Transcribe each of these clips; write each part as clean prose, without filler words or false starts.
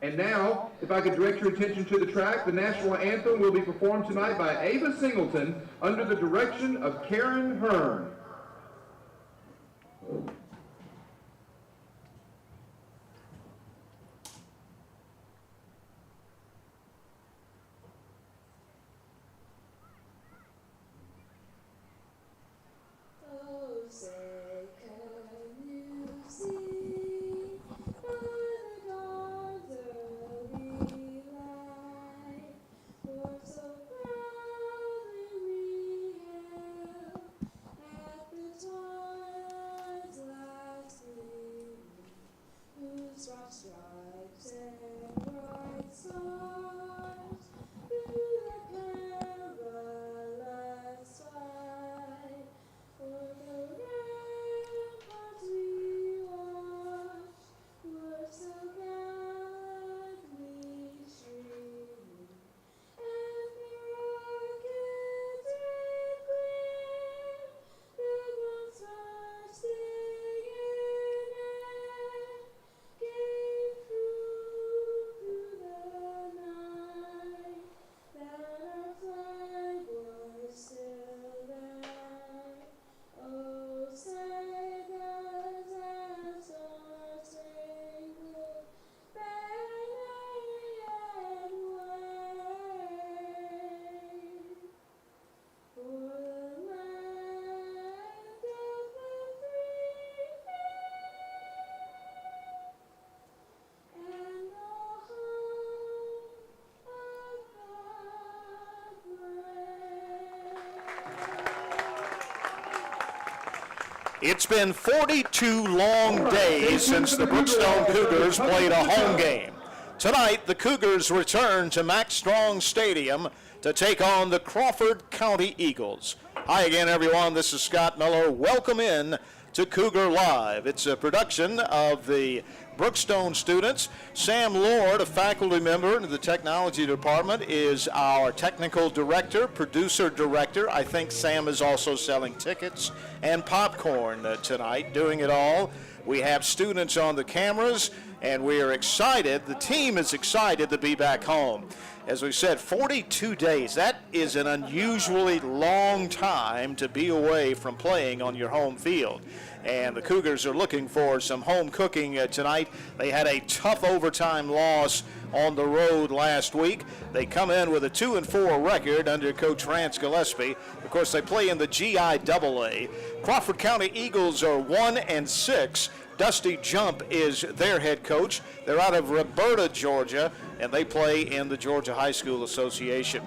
And now, if I could direct your attention to the track, the national anthem will be performed tonight by Ava Singleton under the direction of Karen Hearn. It's been 42 long days since the Brookstone Cougars played a home game. Tonight, the Cougars return to Max Strong Stadium to take on the Crawford County Eagles. Hi again, everyone. This is Scott Miller. Welcome in to Cougar Live. It's a production of the Brookstone students. Sam Lord, a faculty member in the technology department, is our technical director, producer director. I think Sam is also selling tickets and popcorn tonight, doing it all. We have students on the cameras, and we are excited. The team is excited to be back home. As we said, 42 days. That is an unusually long time to be away from playing on your home field. And the Cougars are looking for some home cooking tonight. They had a tough overtime loss on the road last week. They come in with a 2-4 record under Coach Rance Gillespie. Of course, they play in the GIAA. Crawford County Eagles are 1-6. Dusty Jump is their head coach. They're out of Roberta, Georgia, and they play in the Georgia High School Association.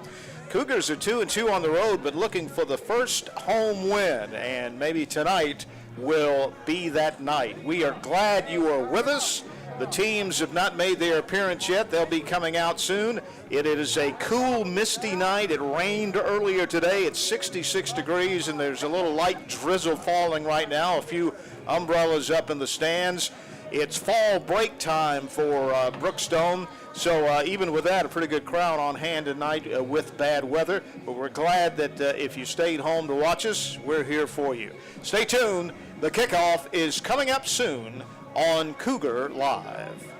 Cougars are 2-2 on the road, but looking for the first home win, and maybe tonight will be that night. We are glad you are with us. The teams have not made their appearance yet. They'll be coming out soon. It is a cool, misty night. It rained earlier today. It's 66 degrees, and there's a little light drizzle falling right now. A few umbrellas up in the stands. It's fall break time for Brookstone. So even with that, a pretty good crowd on hand tonight with bad weather. But we're glad that if you stayed home to watch us, we're here for you. Stay tuned. The kickoff is coming up soon on Cougar Live.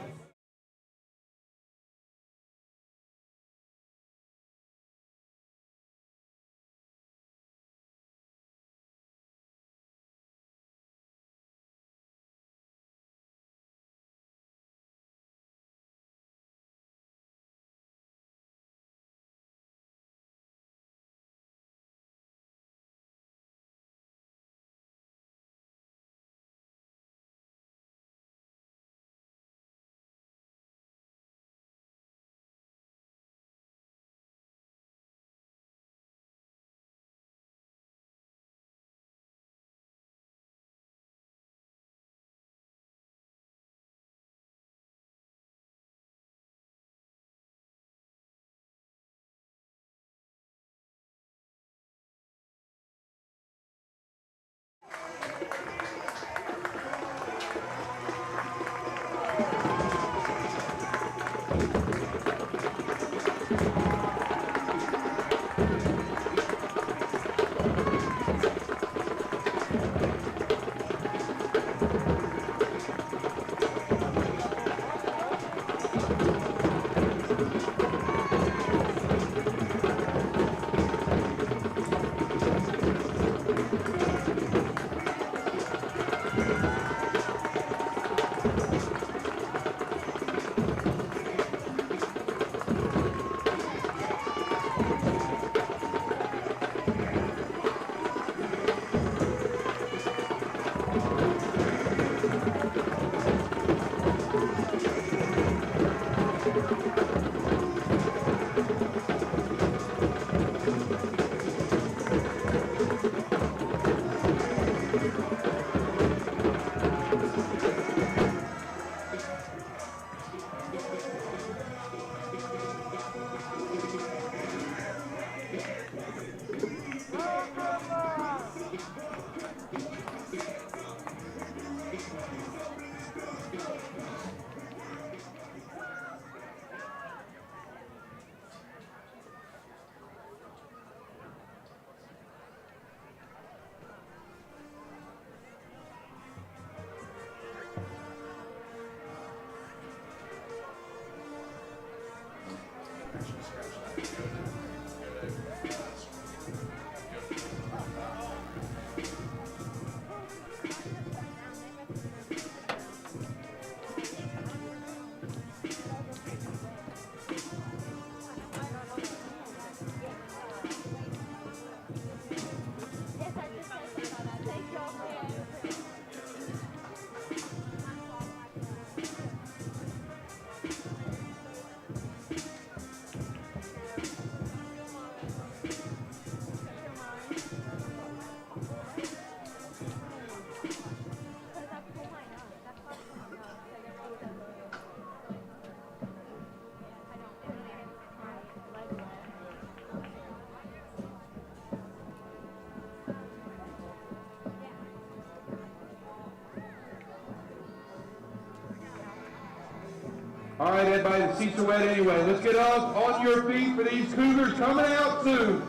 All right, everybody, the seats are wet anyway. Let's get up on your feet for these Cougars coming out soon.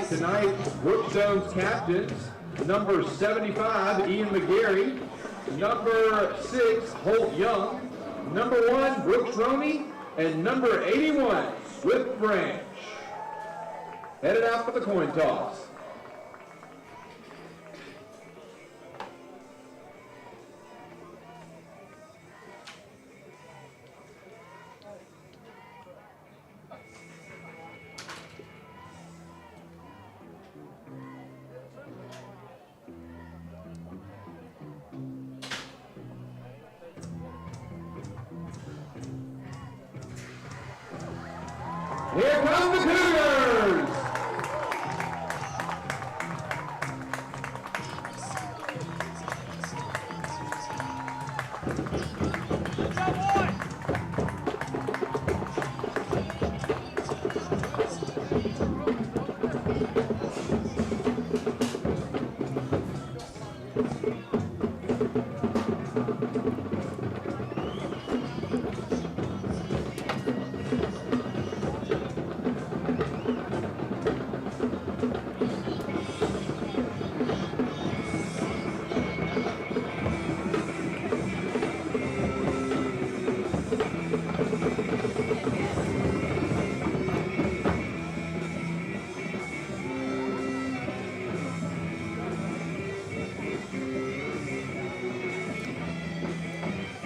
Tonight, Brookstone's captains, number 75, Ian McGarry, number 6, Holt Young, number 1, Brooks Roney, and number 81, Swift Branch. Headed out for the coin toss. Here come the Cougars!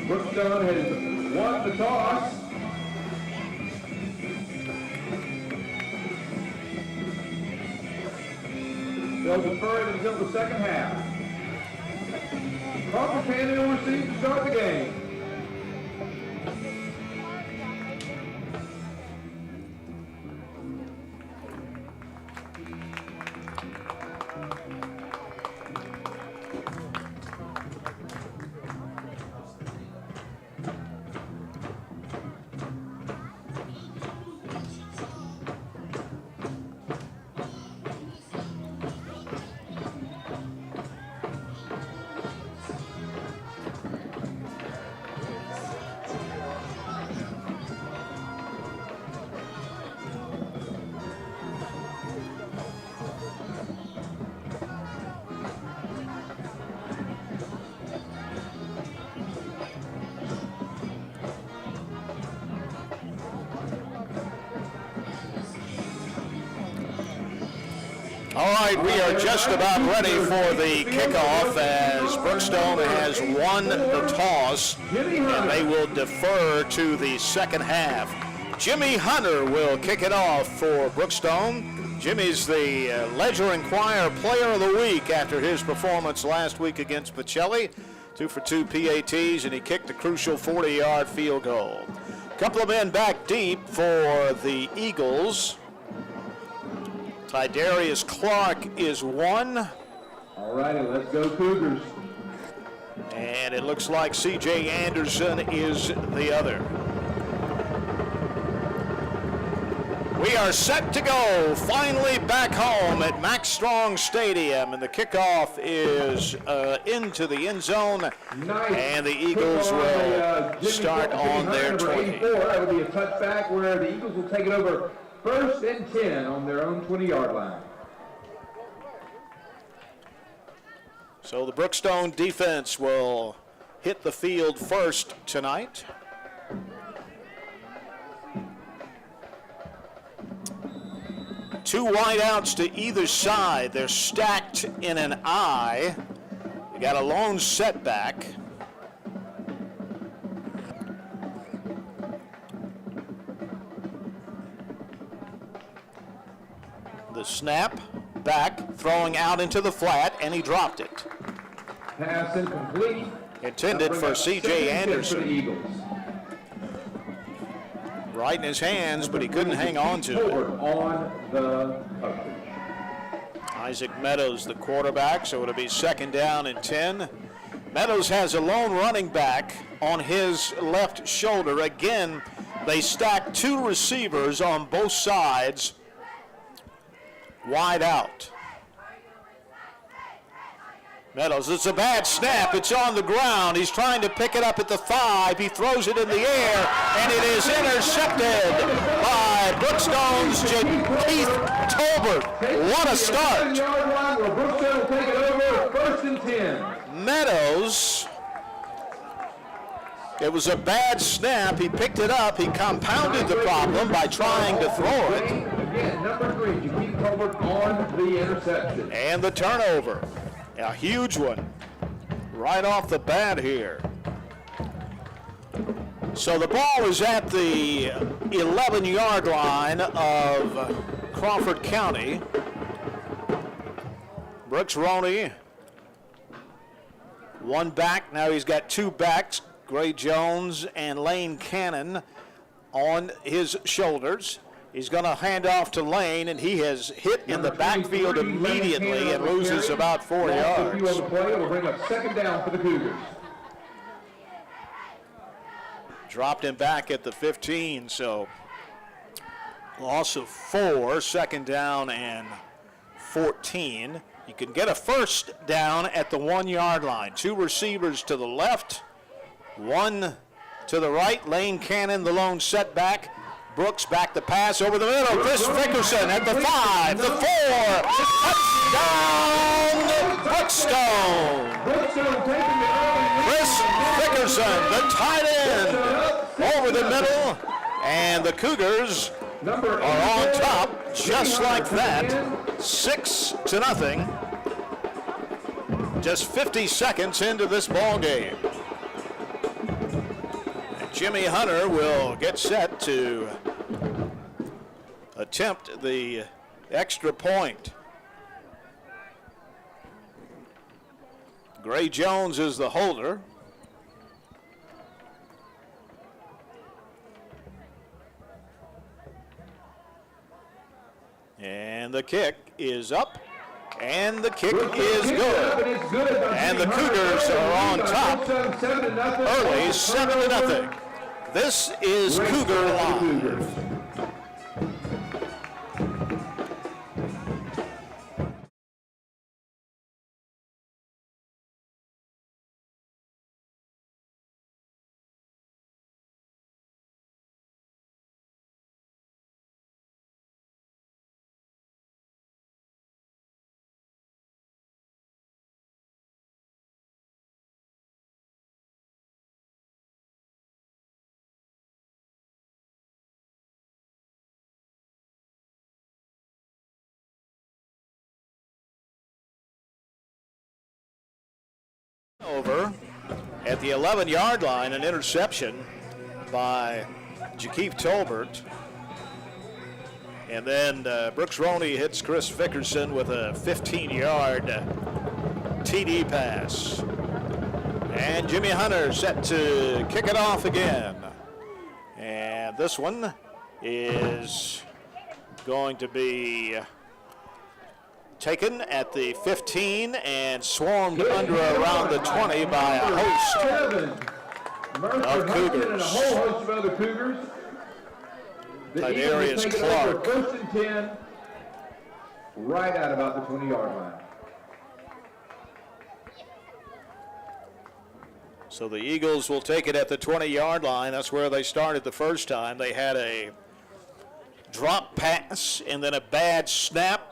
Brookstone has won the toss. They'll defer it until the second half. Crawford County will receive to start the game. All right, we are just about ready for the kickoff as Brookstone has won the toss, and they will defer to the second half. Jimmy Hunter will kick it off for Brookstone. Jimmy's the Ledger Enquirer Player of the Week after his performance last week against Pacelli. 2 for 2 PATs, and he kicked a crucial 40-yard field goal. Couple of men back deep for the Eagles. Tidarius Clark is one. All righty, let's go Cougars. And it looks like C.J. Anderson is the other. We are set to go, finally back home at Max Strong Stadium, and the kickoff is into the end zone, Nice. And the Eagles will start on their 20. That will be a touchback where the Eagles will take it over 1st and 10 on their own 20-yard line. So the Brookstone defense will hit the field first tonight. Two wideouts to either side. They're stacked in an I. You got a lone setback. The snap, back, throwing out into the flat, and he dropped it. Pass incomplete. Intended for C.J. Anderson. For the Eagles. Right in his hands, but he couldn't hang on to it. On the coverage. Isaac Meadows, the quarterback, so it'll be 2nd down and 10. Meadows has a lone running back on his left shoulder. Again, they stack 2 receivers on both sides. Wide out. Meadows, it's a bad snap. It's on the ground. He's trying to pick it up at the 5. He throws it in the air, and it is intercepted by Brookstone's Keith Tolbert. What a start. Brookstone will take it over 1st and 10. Meadows, it was a bad snap. He picked it up. He compounded the problem by trying to throw it. Again, number 3, Keith Tolbert on the interception. And the turnover. A huge one right off the bat here. So the ball is at the 11-yard line of Crawford County. Brooks Roney, one back. Now he's got 2 backs, Gray Jones and Lane Cannon on his shoulders. He's going to hand off to Lane, and he has hit in the backfield immediately and loses about 4 yards. On the play, will bring up 2nd down for the Cougars. Dropped him back at the 15, so loss of 4, 2nd down and 14. You can get a 1st down at the 1-yard line. 2 receivers to the left, 1 to the right. Lane Cannon, the lone setback. Brooks back the pass over the middle. Chris Fickerson at the 5, the 4. Touchdown, Brookstone. Chris Fickerson, the tight end, over the middle. And the Cougars are on top just like that. 6-0. Just 50 seconds into this ball game. Jimmy Hunter will get set to attempt the extra point. Gray Jones is the holder. And the kick is up, and the kick is good. And the Cougars are on top early, 7-0. This is Cougar Live. Over at the 11-yard line, an interception by Jakeith Tolbert. And then Brooks Roney hits Chris Vickerson with a 15-yard TD pass. And Jimmy Hunter set to kick it off again. And this one is going to be taken at the 15 and swarmed under around the 20 by a host of Cougars. Tydarius Clark. First and 10, right at about the 20-yard line. So the Eagles will take it at the 20-yard line. That's where they started the first time. They had a drop pass and then a bad snap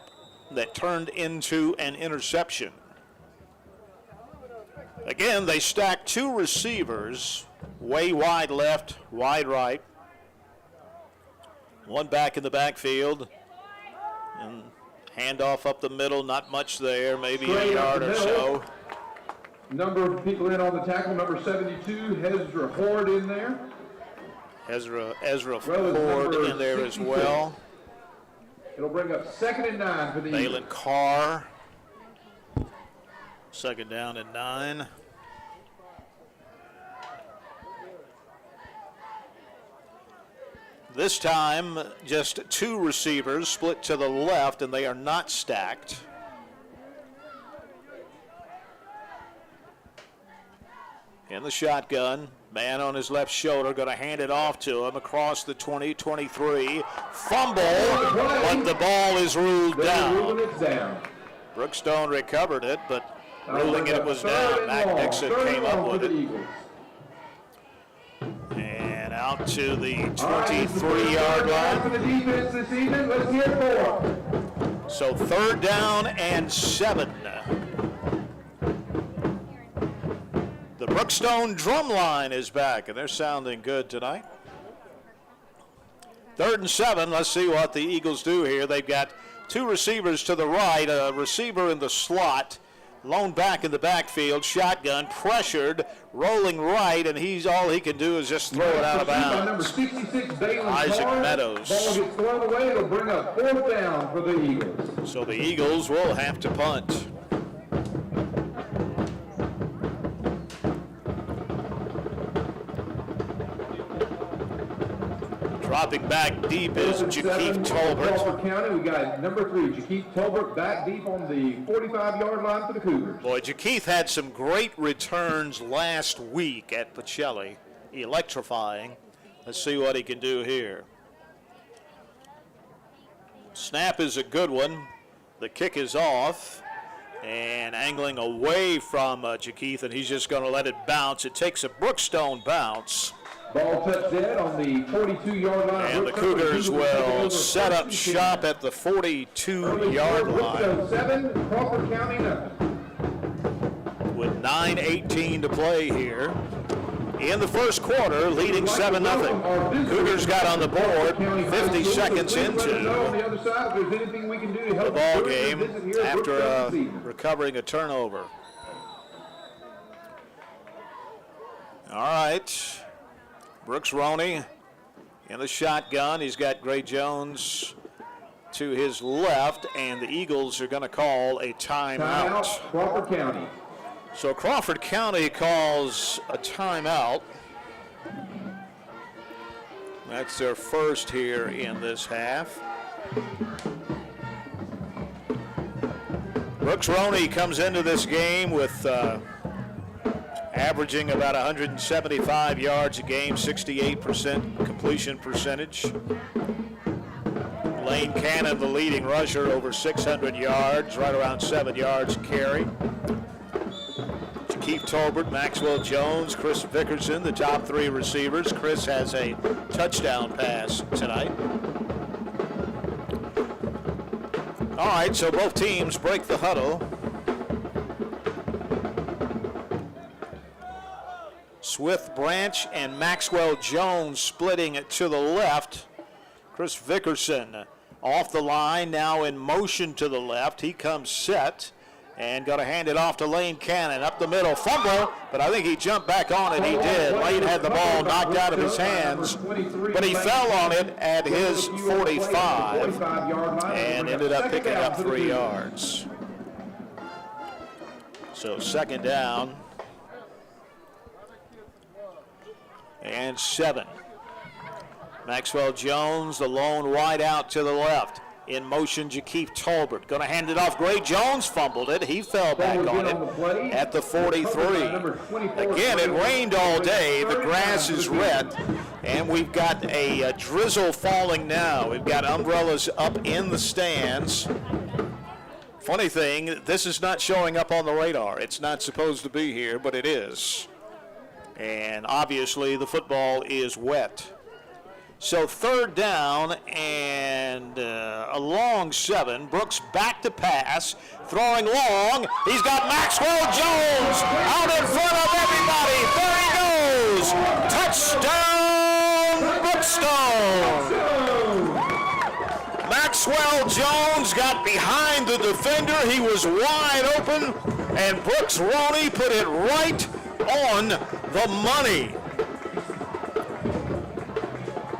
that turned into an interception. Again, they stacked two receivers, way wide left, wide right. One back in the backfield, and handoff up the middle, not much there, maybe a yard or so. Number of people in on the tackle, number 72, Ezra Ford in there. Ezra Ford in there as well. It'll bring up 2nd and 9 for the Eagles. Balin Carr, 2nd down and 9. This time, just two receivers split to the left, and they are not stacked. In the shotgun, man on his left shoulder, going to hand it off to him across the 20, 23. Fumble, but the ball is ruled down. Brookstone recovered it, but ruling it was down. Mac Dixon came up with it. And out to the 23-yard line. So 3rd down and 7. The Brookstone drum line is back, and they're sounding good tonight. 3rd and 7. Let's see what the Eagles do here. They've got two receivers to the right, a receiver in the slot, lone back in the backfield, shotgun, pressured, rolling right, and all he can do is just throw it out of bounds. Number 66, Isaac Meadows. Ball gets thrown away. It'll bring up 4th down for the Eagles. So the Eagles will have to punt. Dropping back deep is Jakeith Tolbert. Crawford County, we got number 3, Jakeith Tolbert, back deep on the 45-yard line for the Cougars. Boy, Jakeith had some great returns last week at Pacelli, electrifying. Let's see what he can do here. Snap is a good one. The kick is off and angling away from Jakeith, and he's just going to let it bounce. It takes a Brookstone bounce. Ball touched dead on the 42-yard line. And the Cougars will set up shop at the 42-yard line. 7, Crawford County nothing. With 9:18 to play here in the first quarter, leading 7-0. Cougars got on the board 50 seconds into the ball game after recovering a turnover. All right. Brooks Roney in the shotgun. He's got Gray Jones to his left, and the Eagles are going to call a timeout. Crawford County. So Crawford County calls a timeout. That's their first here in this half. Brooks Roney comes into this game with averaging about 175 yards a game, 68% completion percentage. Lane Cannon, the leading rusher, over 600 yards, right around 7 yards carry. Keith Tolbert, Maxwell Jones, Chris Vickerson, the top three receivers. Chris has a touchdown pass tonight. All right, so both teams break the huddle. Swift Branch and Maxwell Jones splitting it to the left. Chris Vickerson off the line, now in motion to the left. He comes set and got to hand it off to Lane Cannon. Up the middle, fumble, but I think he jumped back on it. He did. Lane had the ball knocked out of his hands, but he fell on it at his 45 and ended up picking up 3 yards. So second down and 7. Maxwell Jones, the lone wide out to the left. In motion, Jakeith Tolbert. Going to hand it off. Gray Jones fumbled it. He fell back on it at the 43. Again, it rained all day. The grass is red. And we've got a drizzle falling now. We've got umbrellas up in the stands. Funny thing, this is not showing up on the radar. It's not supposed to be here, but it is. And obviously, the football is wet. So third down and a long 7. Brooks back to pass, throwing long. He's got Maxwell Jones out in front of everybody. There he goes. Touchdown, Brookstone. Maxwell Jones got behind the defender. He was wide open, and Brooks Roney put it right on the money.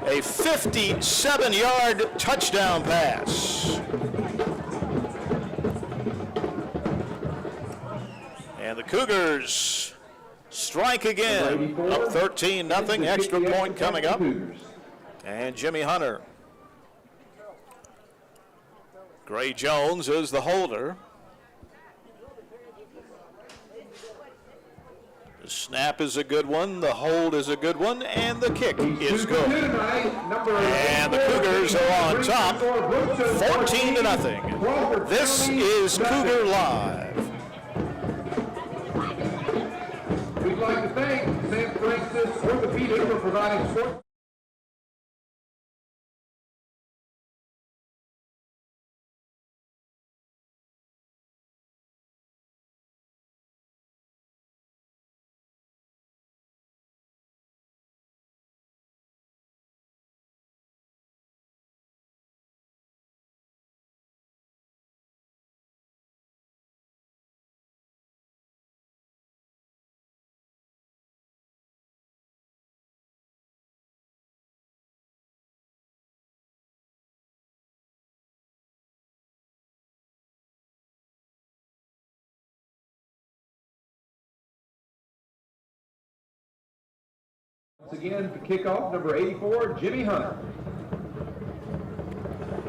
A 57-yard touchdown pass. And the Cougars strike again. Up 13-0, extra point coming up. And Jimmy Hunter. Gray Jones is the holder. The snap is a good one, the hold is a good one, and the kick is good. And the Cougars are on top, 14-0. This is Cougar Live. We'd like to thank St. Francis Orthopedic for providing support. Once again, to kick off, number 84, Jimmy Hunter.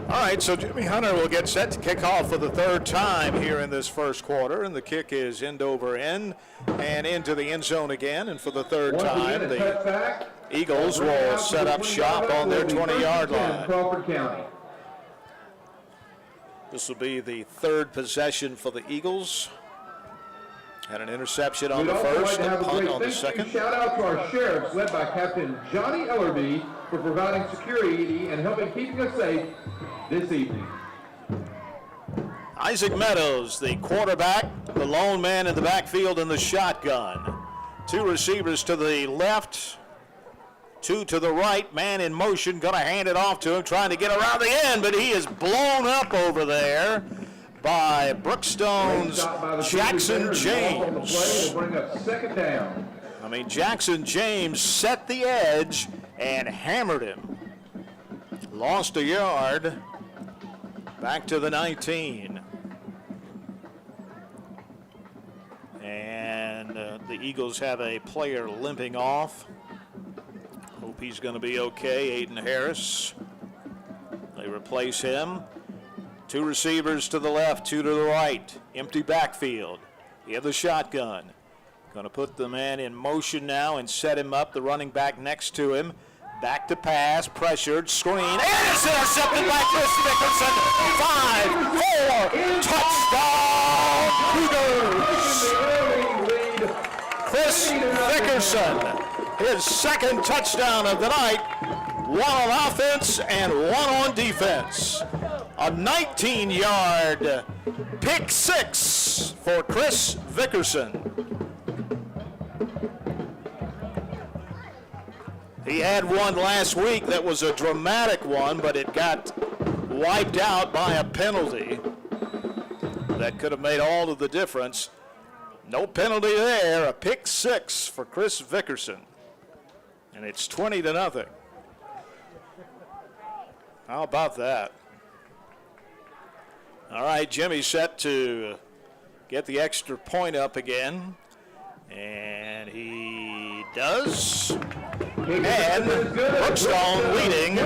All right, so Jimmy Hunter will get set to kick off for the third time here in this first quarter, and the kick is end over end and into the end zone again. And for the third time, the Eagles will set up shop on their 20-yard line. Crawford County. This will be the third possession for the Eagles. Had an interception on the first, a punt on the second. Shout out to our sheriffs, led by Captain Johnny Ellerby, for providing security and helping keeping us safe this evening. Isaac Meadows, the quarterback, the lone man in the backfield in the shotgun. 2 receivers to the left, 2 to the right. Man in motion, going to hand it off to him, trying to get around the end, but he is blown up over there by Brookstone's Jackson James. Will bring up second down. I mean, Jackson James set the edge and hammered him. Lost a yard. Back to the 19. And the Eagles have a player limping off. Hope he's going to be okay. Aiden Harris. They replace him. 2 receivers to the left, 2 to the right. Empty backfield. He had the shotgun. Going to put the man in motion now and set him up. The running back next to him. Back to pass, pressured, screen, and it's intercepted by Chris Dickerson. 5-4, touchdown Cougars! Chris Dickerson, his second touchdown of the night, 1 on offense and 1 on defense. A 19-yard pick 6 for Chris Dickerson. He had one last week that was a dramatic one, but it got wiped out by a penalty that could have made all of the difference. No penalty there, a pick 6 for Chris Dickerson. And it's 20-0. How about that? All right, Jimmy set to get the extra point up again. And he does. And Brookstone leading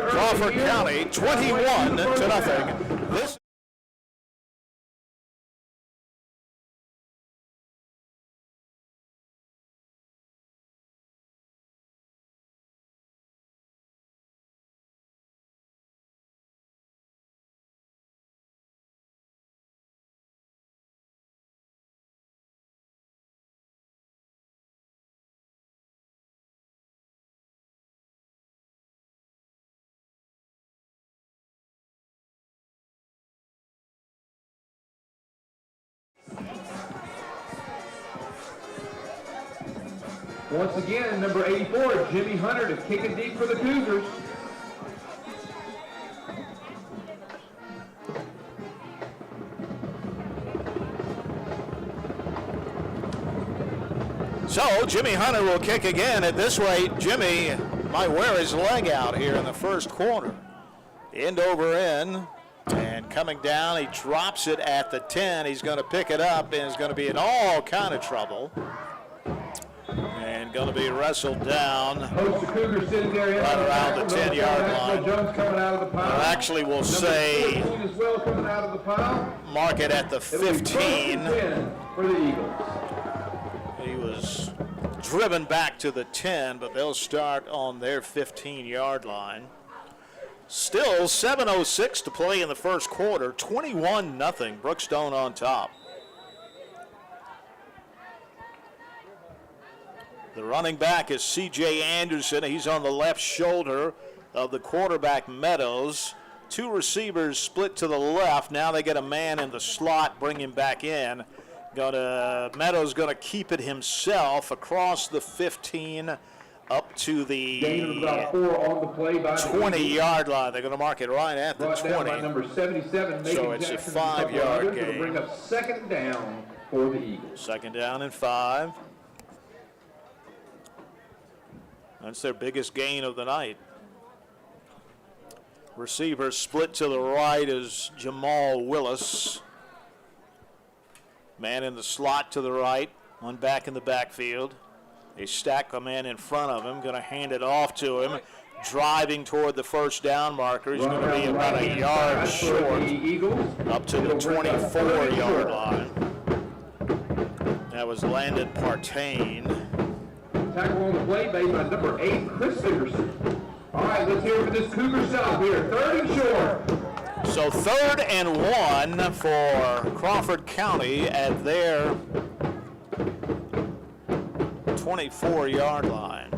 Crawford County 21-0. This Once again, number 84, Jimmy Hunter, to kick it deep for the Cougars. So Jimmy Hunter will kick again. At this rate, Jimmy might wear his leg out here in the first quarter. End over end, and coming down, he drops it at the 10. He's going to pick it up and is going to be in all kind of trouble. And going to be wrestled down right around the 10-yard line. I actually will say mark it at the 15. He was driven back to the 10, but they'll start on their 15-yard line. Still 7:06 to play in the first quarter, 21-0, Brookstone on top. The running back is C.J. Anderson. He's on the left shoulder of the quarterback, Meadows. 2 receivers split to the left. Now they get a man in the slot, bring him back in. Meadows going to keep it himself across the 15 up to the 20-yard line. They're going to mark it right at the 20. Number 77, so it's a 5-yard gain. Bring up second down for the Eagles. Second down and 5. That's their biggest gain of the night. Receiver split to the right is Jamal Willis. Man in the slot to the right, one back in the backfield. They stack a man in front of him, going to hand it off to him. Driving toward the first down marker. He's going to be about a yard short up to the 24-yard line. That was Landon Partain. Tackle on the play made by number 8, Chris Dickerson. All right, let's hear it for this Cougar stop here. 3rd and short. So 3rd and 1 for Crawford County at their 24-yard line.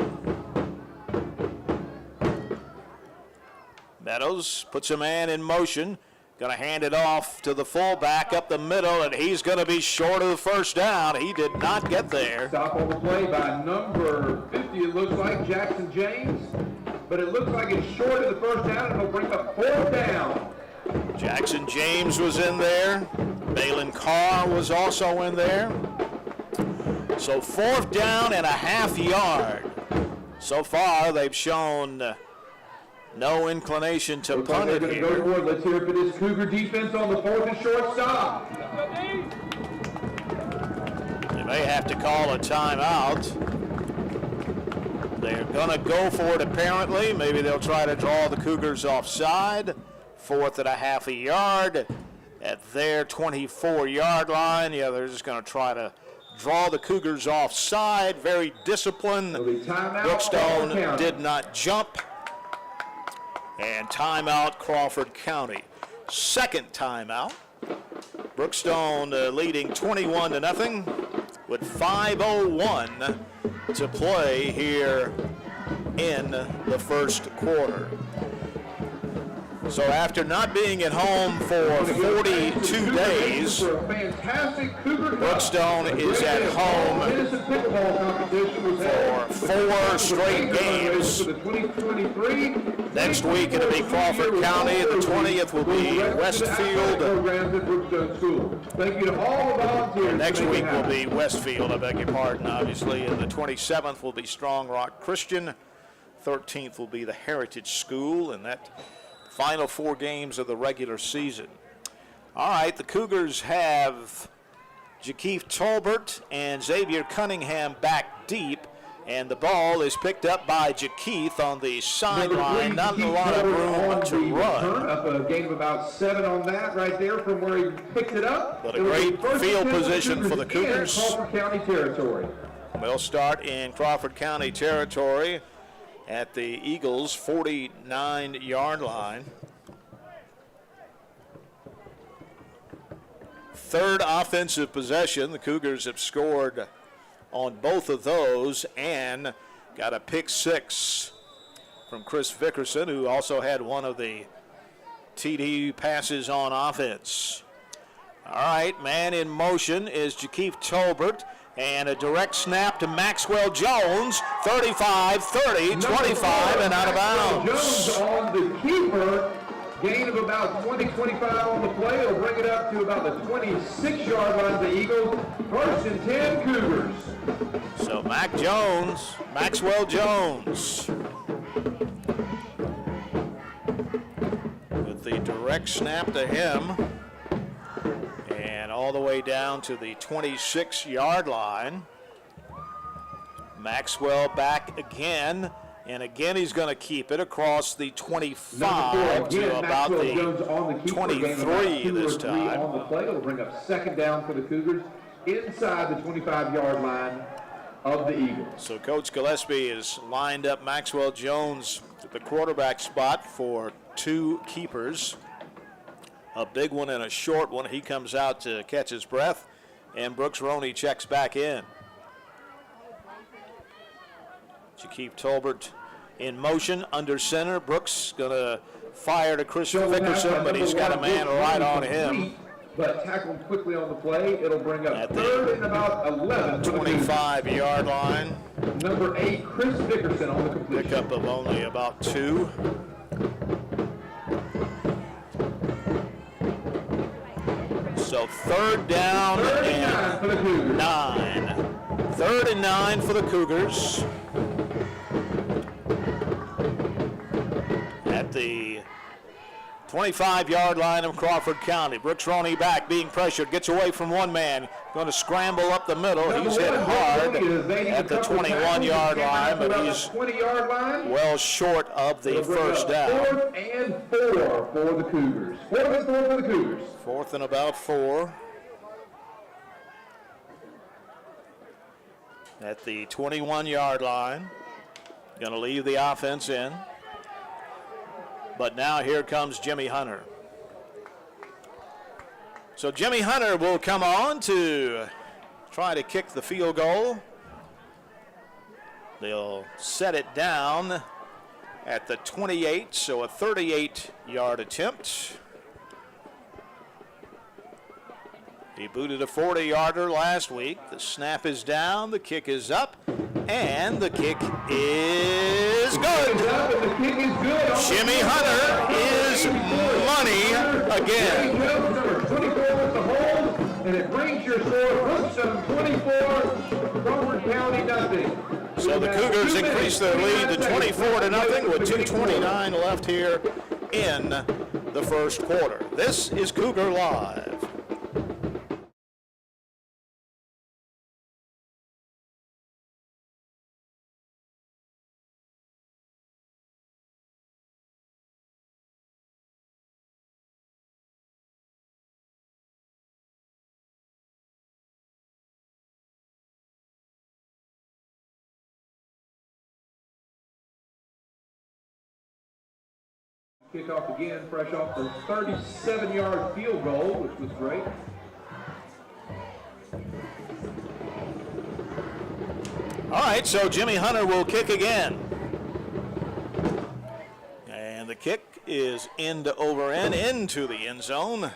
Meadows puts a man in motion. Going to hand it off to the fullback up the middle, and he's going to be short of the first down. He did not get there. Stop on the play by number 50, it looks like, Jackson James. But it looks like it's short of the first down, and it'll bring up 4th down. Jackson James was in there. Balin Carr was also in there. So 4th down and a half yard. So far, they've shown no inclination to punt it here. Go forward. Let's hear it for this Cougar defense on the 4th and short stop. They may have to call a timeout. They're going to go for it apparently. Maybe they'll try to draw the Cougars offside. 4th and a half a yard at their 24-yard line. Yeah, they're just going to try to draw the Cougars offside. Very disciplined. Brookstone did not jump. And timeout, Crawford County. 2nd timeout. Brookstone leading 21-0 with 5:01 to play here in the first quarter. So after not being at home for 42 days, Brookstone is at home for 4 straight games. Next week it'll be Crawford County. The 20th will be Westfield. And next week will be Westfield, I beg your pardon, obviously. And the 27th will be Strong Rock Christian. 13th will be the Heritage School, and that final 4 games of the regular season. All right, the Cougars have Jakeith Tolbert and Xavier Cunningham back deep, and the ball is picked up by Jakeith on the sideline. Not a lot of room to run. Up a gain of about 7 on that right there from where he picked it up. But a great field position for the Cougars. Crawford County territory. We'll start in Crawford County territory at the Eagles' 49-yard line. 3rd offensive possession. The Cougars have scored on both of those and got a pick 6 from Chris Vickerson, who also had one of the TD passes on offense. All right, man in motion is Jakeith Tolbert. And a direct snap to Maxwell Jones, 35, 30, 25, and out of bounds. Jones on the keeper, gain of about 20, 25 on the play. It'll bring it up to about the 26-yard line of the Eagles. 1st and 10 Cougars. So Maxwell Jones, with the direct snap to him. And all the way down to the 26-yard line. Maxwell back again, and again he's going to keep it across the 25 to about the 23 this time. On the play, it'll bring up 2nd down for the Cougars inside the 25-yard line of the Eagles. So Coach Gillespie has lined up Maxwell Jones at the quarterback spot for 2 keepers. A big one and a short one. He comes out to catch his breath, and Brooks Roney checks back in. Jakeith Tolbert in motion under center. Brooks going to fire to Chris Vickerson, but he's got a man right on him. But tackled quickly on the play. It'll bring up 3rd and about 11. 25-yard line. Number 8, Chris Vickerson on the completion. Pickup of only about 2. So 3rd down and 9. 3rd and 9 for the Cougars. At the 25-yard line of Crawford County. Brooks Roney back, being pressured, gets away from one man, going to scramble up the middle. He's hit hard at the 21-yard line, but he's well short of the 1st down. 4th and 4 for the Cougars. 4th and 4 for the Cougars. 4th and about 4. At the 21-yard line. Going to leave the offense in. But now here comes Jimmy Hunter. So Jimmy Hunter will come on to try to kick the field goal. They'll set it down at the 28, so a 38-yard attempt. He booted a 40-yarder last week. The snap is down, the kick is up, and the kick is good. Jimmy Hunter is money again. And it brings your score Brookstone 24, Crawford County nothing. So the Cougars increase their lead to 24-0 with 2:29 left here in the first quarter. This is Cougar Live. Kickoff again, fresh off the 37-yard field goal, which was great. All right, so Jimmy Hunter will kick again. And the kick is end over end into the end zone.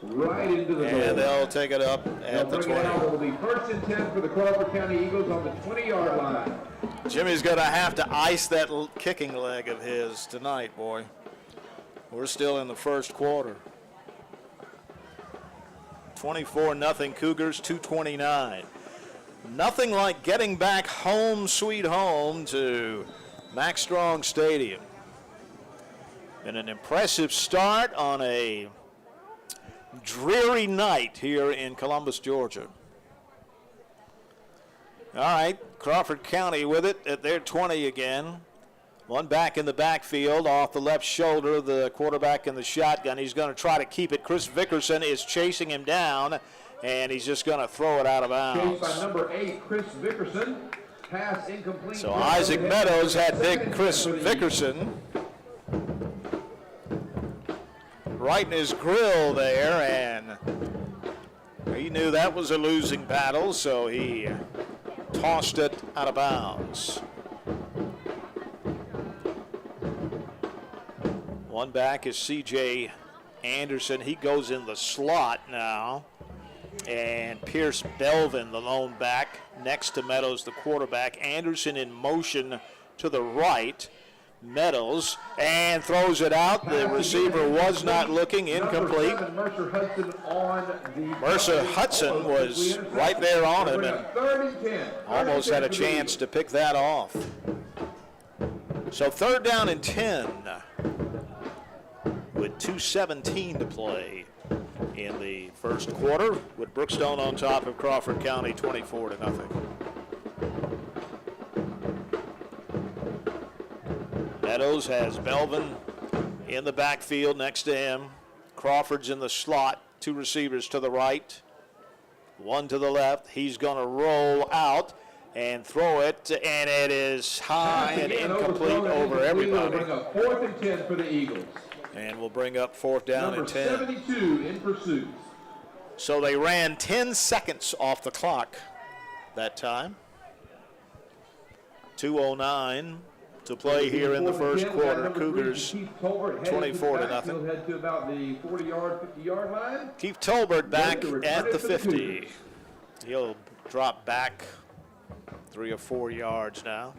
Right into the And they'll take it up at the 20. It will be 1st and 10 for the Crawford County Eagles on the 20-yard line. Jimmy's going to have to ice that kicking leg of his tonight, boy. We're still in the first quarter. 24-0 Cougars, 2:29. Nothing like getting back home, sweet home, to Max Strong Stadium. And an impressive start on a dreary night here in Columbus, Georgia. All right, Crawford County with it at their 20 again. One back in the backfield off the left shoulder of the quarterback in the shotgun. He's going to try to keep it. Chris Vickerson is chasing him down, and he's just going to throw it out of bounds. Chased by number 8, Chris Vickerson. Pass incomplete. So Isaac Meadows had big Chris Vickerson right in his grill there, and he knew that was a losing battle, so he tossed it out of bounds. One back is C.J. Anderson. He goes in the slot now. And Pierce Belvin, the lone back, next to Meadows, the quarterback. Anderson in motion to the right. Meadows, and throws it out. The receiver was not looking, incomplete. Mercer Hudson was right there on him and almost had a chance to pick that off. So 3rd down and 10 with 2:17 to play in the first quarter, with Brookstone on top of Crawford County 24-0. Meadows has Belvin in the backfield next to him. Crawford's in the slot, 2 receivers to the right, 1 to the left. He's going to roll out and throw it, and it is high and incomplete over everybody. Bring up 4th and 10 for the Eagles. And we'll bring up 4th down and 10. Number 72 in pursuit. So they ran 10 seconds off the clock that time. 2:09 to play here in the first quarter. Cougars 24-0. Head to about the 40-yard, 50-yard line. Keith Tolbert back at the 50. He'll drop back 3 or 4 yards now.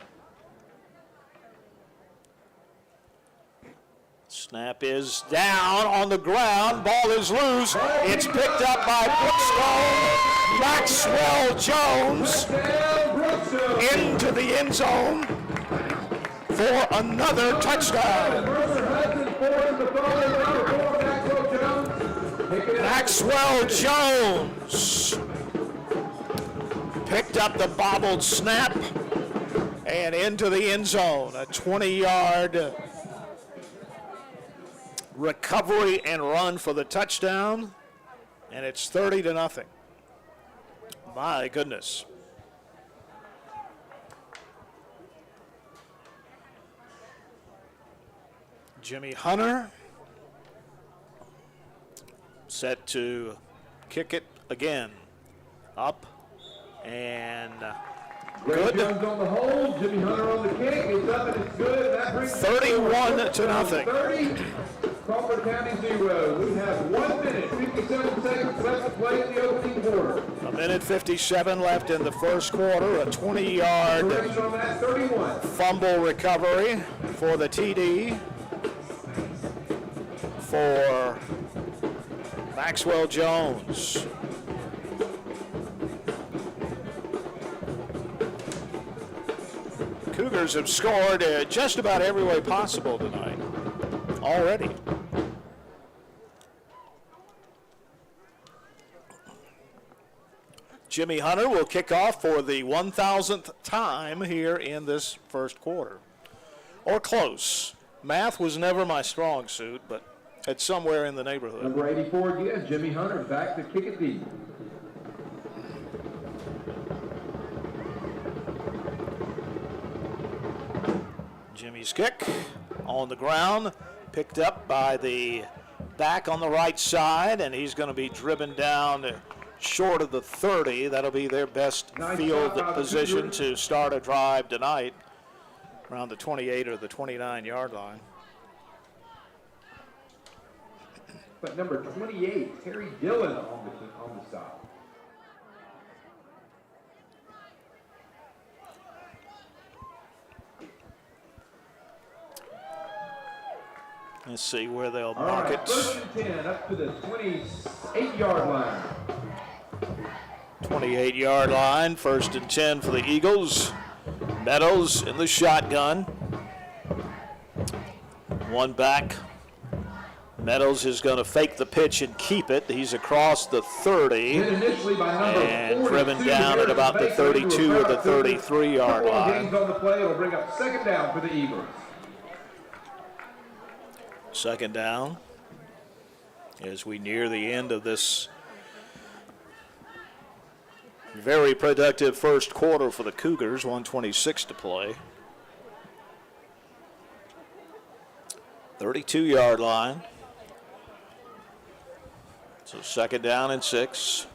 Snap is down on the ground. Ball is loose. It's picked up by Brookstone. Maxwell Jones into the end zone for another touchdown. Maxwell Jones picked up the bobbled snap and into the end zone. A 20-yard recovery and run for the touchdown, and it's 30-0. My goodness. Jimmy Hunter set to kick it again. Up and good. Jones on the hold. Jimmy Hunter on the kick. It's up and it's good. That brings 31-0. 30. Crawford County 0. We have 1 minute, 57 seconds left to play in the opening quarter. A minute 57 left in the first quarter. A 20-yard fumble recovery for the TD for Maxwell Jones. Cougars have scored just about every way possible tonight already. Jimmy Hunter will kick off for the 1,000th time here in this first quarter. Or close. Math was never my strong suit, but it's somewhere in the neighborhood. Number 84 again, Jimmy Hunter back to kick it deep. Jimmy's kick on the ground, picked up by the back on the right side, and he's going to be driven down short of the 30. That'll be their best field position to start a drive tonight, around the 28 or the 29-yard line. But number 28, Terry Dillon on the stop. Let's see where they'll mark it. First and 10 up to the 28-yard line. 28-yard line, first and 10 for the Eagles. Meadows in the shotgun. One back. Meadows is going to fake the pitch and keep it. He's across the 30 and driven down at about the 32 or the 33-yard line. On the play, it'll bring up second down for the Eagles. Second down as we near the end of this very productive first quarter for the Cougars. 1:26 to play. 32-yard line. So second down and 6.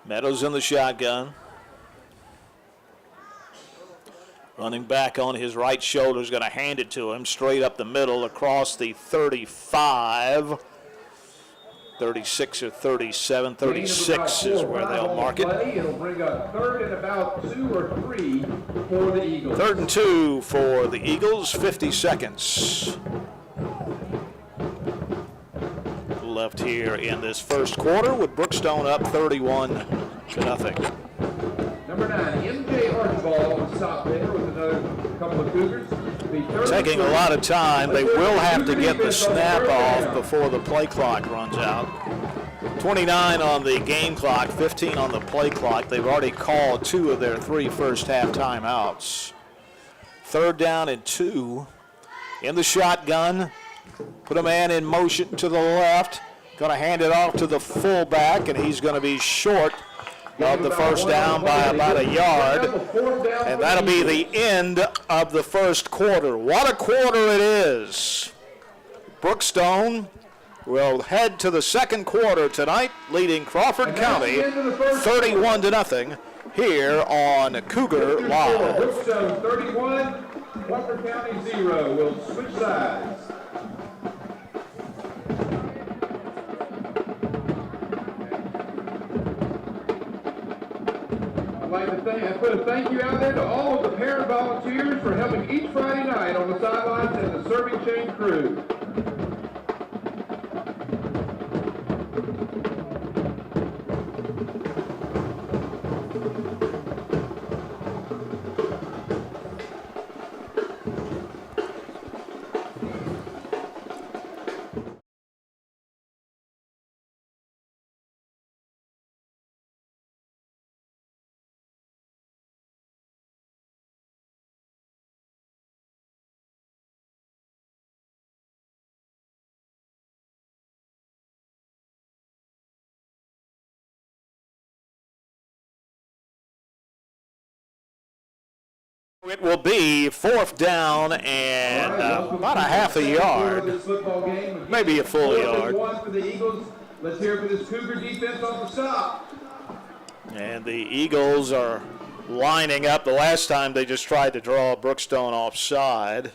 Meadows in the shotgun. Running back on his right shoulder is going to hand it to him straight up the middle across the 35. 36 or 37, 36 is where they'll mark it. It'll bring up third and about 2 or 3 for the Eagles. Third and 2 for the Eagles, 50 seconds left here in this first quarter with Brookstone up 31-0. Number 9, MJ Archibald will stop there with another couple of Cougars. Taking a lot of time. They will have to get the snap off before the play clock runs out. 29 on the game clock, 15 on the play clock. They've already called 2 of their 3 first half timeouts. Third down and 2 in the shotgun. Put a man in motion to the left. Going to hand it off to the fullback, and he's going to be short of the first down by about a yard, and that'll be the end of the first quarter. What a quarter it is. Brookstone will head to the second quarter tonight, leading Crawford County 31-0 here on Cougar Live. Brookstone 31, Crawford County 0. We'll switch sides. I put a thank you out there to all of the parent volunteers for helping each Friday night on the sidelines and the serving chain crew. It will be fourth down and about a half a yard, maybe a full yard. Let's hear for this Cougar defense on the stop. And the Eagles are lining up. The last time they just tried to draw Brookstone offside.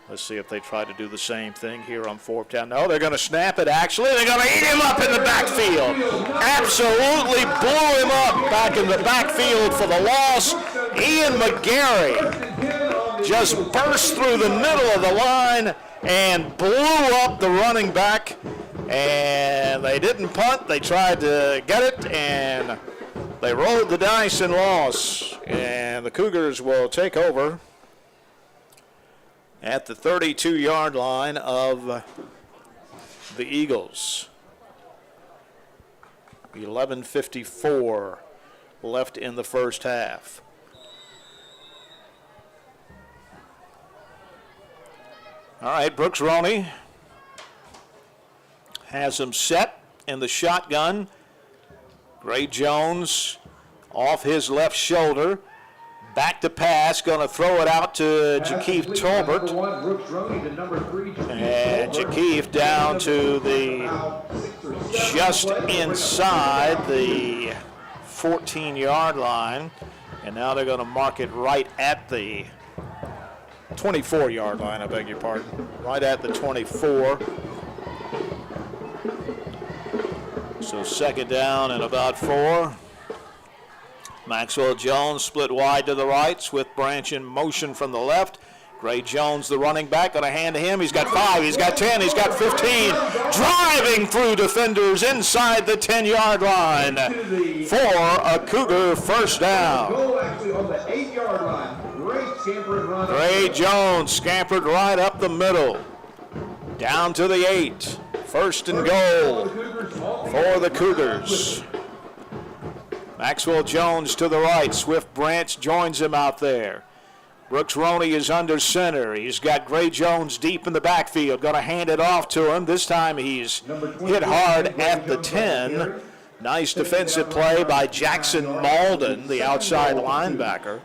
Let's see if they try to do the same thing here on fourth down. No, they're going to snap it, actually. They're going to eat him up in the backfield. Absolutely blew him up back in the backfield for the loss. Ian McGarry just burst through the middle of the line and blew up the running back. And they didn't punt. They tried to get it, and They rolled the dice and lost, and the Cougars will take over at the 32-yard line of the Eagles. 11:54 left in the first half. All right, Brooks Roney has him set in the shotgun. Gray Jones off his left shoulder. Back to pass, going to throw it out to Jakeith Tolbert. And Jakeith down to the just inside the 14-yard line. And now they're going to mark it right at the 24-yard line, I beg your pardon. Right at the 24. So second down and about 4. Maxwell Jones split wide to the right. Swift Branch in motion from the left. Gray Jones, the running back, going to hand to him. He's got 5, he's got 10, he's got 15. Driving through defenders inside the 10-yard line for a Cougar first down. Gray Jones scampered right up the middle. Down to the 8. First and goal for the Cougars. Maxwell Jones to the right. Swift Branch joins him out there. Brooks Roney is under center. He's got Gray Jones deep in the backfield. Going to hand it off to him. This time he's hit hard at the 10. Nice defensive play by Jackson Malden, the outside linebacker.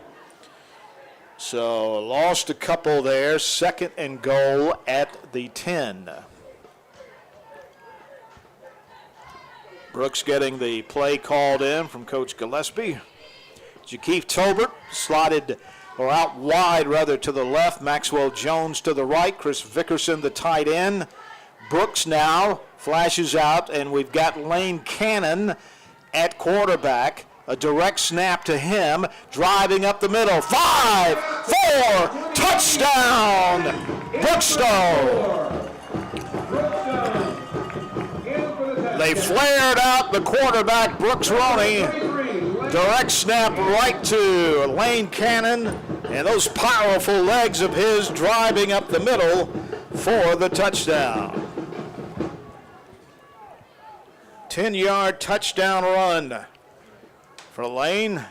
So lost a couple there. Second and goal at the 10. Brooks getting the play called in from Coach Gillespie. Jakeith Tolbert slotted, or out wide rather, to the left. Maxwell Jones to the right. Chris Vickerson, the tight end. Brooks now flashes out, and we've got Lane Cannon at quarterback. A direct snap to him, driving up the middle. 5, 4, touchdown, Brookstone. They flared out the quarterback, Brooks Roney. Direct snap right to Lane Cannon, and those powerful legs of his driving up the middle for the touchdown. 10-yard touchdown run for Lane.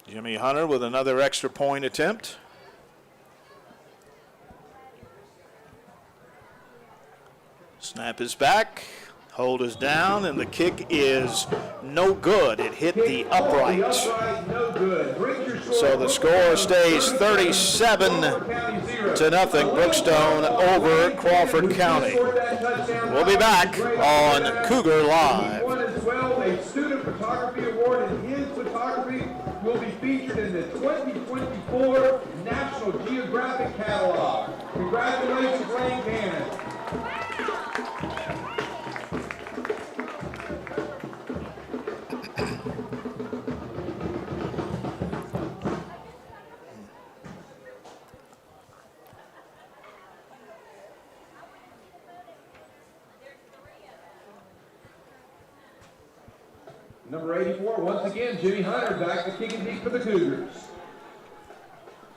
Jimmy Hunter with another extra point attempt. Snap is back, hold is down, and the kick is no good. It hit the upright. So the score stays 37-0. Brookstone over Crawford County. We'll be back on Cougar Live. A student photography award, and his photography will be featured in the 2024 National Geographic Catalog. Congratulations, Lane Cannon. Number 84, once again, Jimmy Hunter back to kicking deep for the Cougars.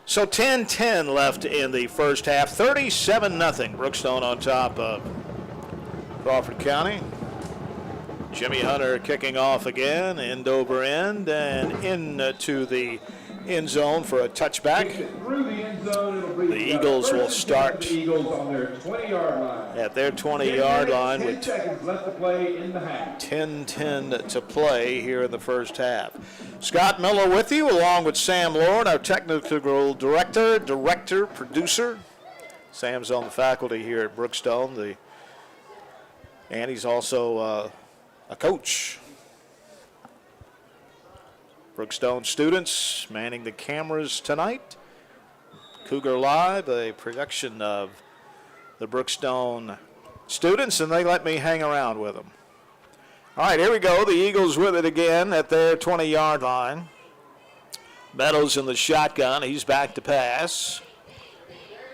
So 10-10 left in the first half. 37-0. Brookstone on top of Crawford County. Jimmy Hunter kicking off again, end over end, and into the end zone for a touchback. The Eagles will start at their 20-yard line with 10:10 to play here in the first half. Scott Miller with you, along with Sam Lord, our technical director, producer. Sam's on the faculty here at Brookstone, and he's also a coach. Brookstone students manning the cameras tonight. Cougar Live, a production of the Brookstone students, and they let me hang around with them. All right, here we go. The Eagles with it again at their 20-yard line. Meadows in the shotgun. He's back to pass.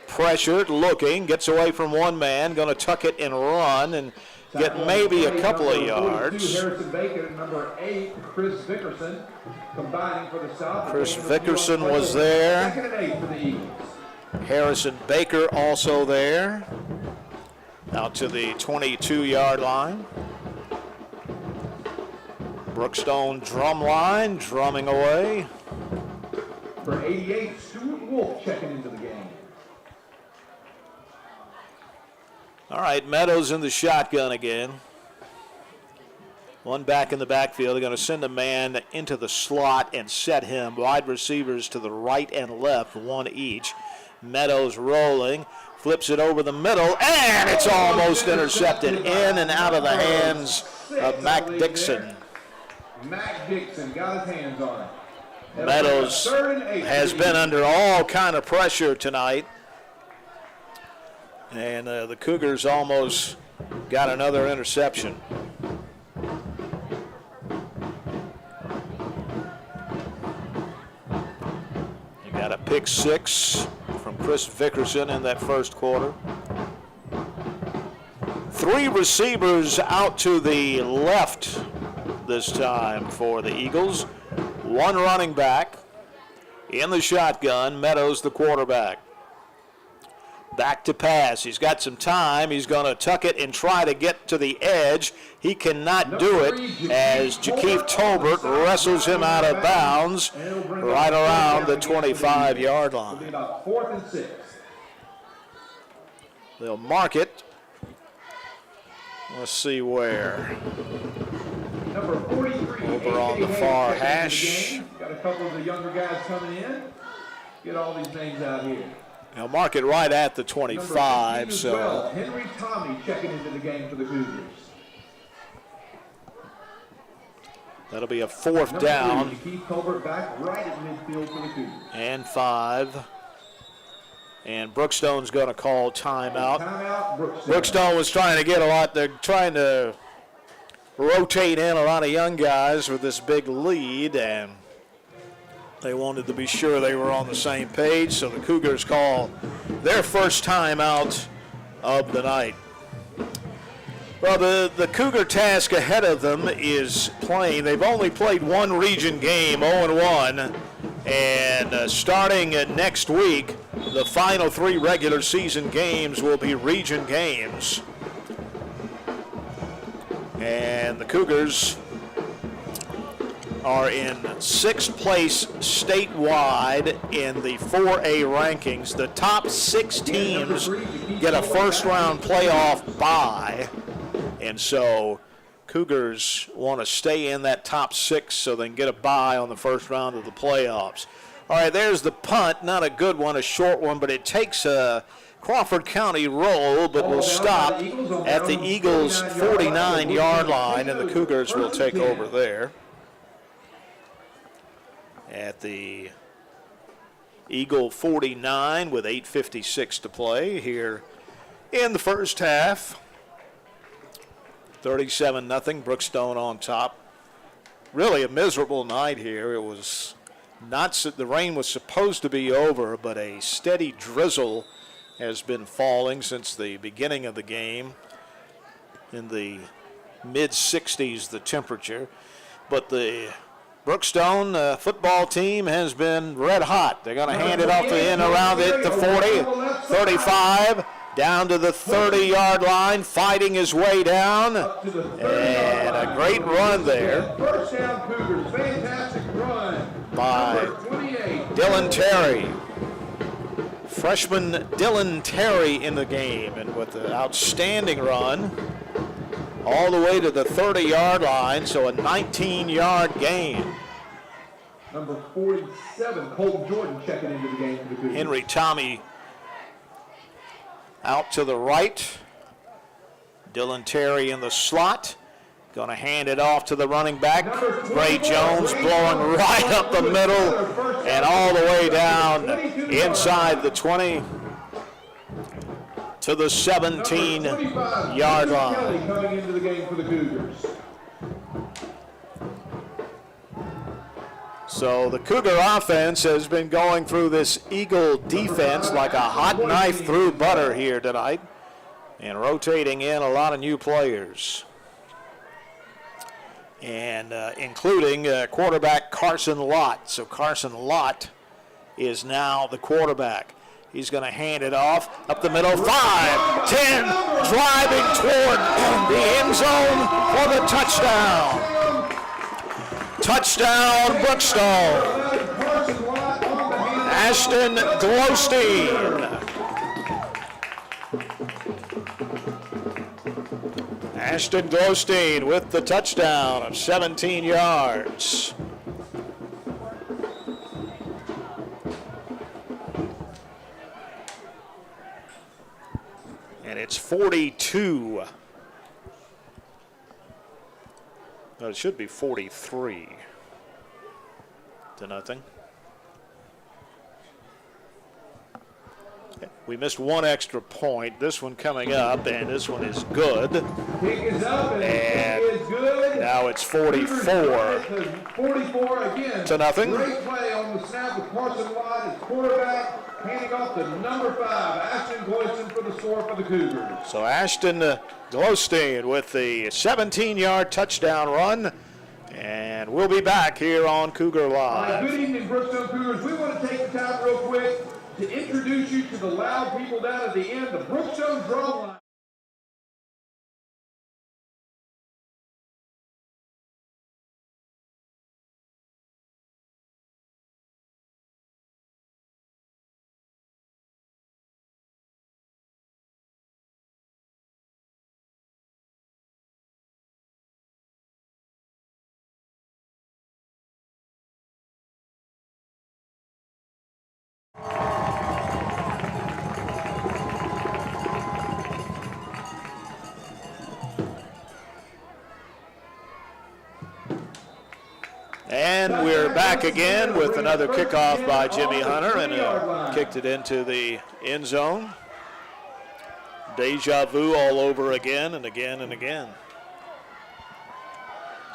Pressured, looking, gets away from one man, going to tuck it and run, and get maybe a couple of Number 42, yards. Harrison Baker, number 8, Chris Vickerson, combining for the stop. Chris Vickerson was there. 2nd and 8 for the Eagles. Harrison Baker also there. Out to the 22-yard line. Brookstone drum line, drumming away. For 88, Stuart Wolf checking into the game. All right, Meadows in the shotgun again. One back in the backfield. They're going to send a man into the slot and set him. Wide receivers to the right and left, one each. Meadows rolling, flips it over the middle, and it's almost intercepted in and out of the hands of Mac Dixon. Mac Dixon got his hands on it. Meadows has been under all kind of pressure tonight. And the Cougars almost got another interception. You got a pick 6 from Chris Vickerson in that first quarter. 3 receivers out to the left this time for the Eagles. 1 running back in the shotgun. Meadows the quarterback. Back to pass. He's got some time. He's going to tuck it and try to get to the edge. He cannot do it as Jakeith Tolbert wrestles him out of bounds right around the 25-yard line. About 4th and 6. They'll mark it. Let's see where. Number 43. Over on the far hash. Got a couple of the younger guys coming in. Get all these names out here. They'll mark it right at the 25. So well. Henry Tommy checking into the game for the Cougars. that'll be a 4th down. Keith Colbert back right at midfield for the Cougars. And 5. And Brookstone's going to call timeout. Timeout, Brookstone. Brookstone was trying to get a lot. They're trying to rotate in a lot of young guys with this big lead, and they wanted to be sure they were on the same page, so the Cougars call their first timeout of the night. Well, the Cougar task ahead of them is playing. They've only played 1 region game, 0-1, and starting next week, the final 3 regular season games will be region games. And the Cougars are in 6th place statewide in the 4A rankings. The top 6 teams get a first-round playoff bye, and so Cougars want to stay in that top 6 so they can get a bye on the first round of the playoffs. All right, there's the punt. Not a good one, a short one, but it takes a Crawford County roll, but will stop at the Eagles' 49-yard line, and the Cougars will take over there. At the Eagle 49 with 8:56 to play here in the first half. 37-0, Brookstone on top. Really a miserable night here. It was not, the rain was supposed to be over, but a steady drizzle has been falling since the beginning of the game. In the mid-60s, the temperature. But the Brookstone football team has been red hot. They're going to hand it off the end around it, the 40, 35, down to the 30-yard line, fighting his way down, and a great run there First down, Cougars. Fantastic run by Dylan Terry. Freshman Dylan Terry in the game, and with an outstanding run all the way to the 30-yard line, so a 19-yard gain. Number 47, Colton Jordan checking into the game for the Cougars. Henry Tommy out to the right. Dylan Terry in the slot. Going to hand it off to the running back. Ray Jones blowing right up the middle and all the way down inside the 20 to the 17-yard line. Coming into the game for the Cougars. So the Cougar offense has been going through this Eagle defense like a hot knife through butter here tonight. And rotating in a lot of new players. And including quarterback Carson Lott. So Carson Lott is now the quarterback. He's going to hand it off up the middle. 5, 10, driving toward the end zone for the touchdown. Touchdown, Brookstone. Ashton Glowstein. Ashton Glowstein with the touchdown of 17 yards. And it's 42. No, it should be 43 to nothing. We missed one extra point. This one coming up, and this one is good. Kick is up, and it is good. Now it's 44 again. to nothing. Great play on the snap with Carson Lott as quarterback, handing off to number 5, Ashton Glowstein for the score for the Cougars. So Ashton Glowstein with the 17-yard touchdown run. And we'll be back here on Cougar Live. Good evening, Brookstone Cougars. We want to take the time real quick to introduce you to the loud people down at the end, the Brookstone Drum Line. And we're back again with another kickoff by Jimmy Hunter, and kicked it into the end zone. Deja vu all over again and again and again.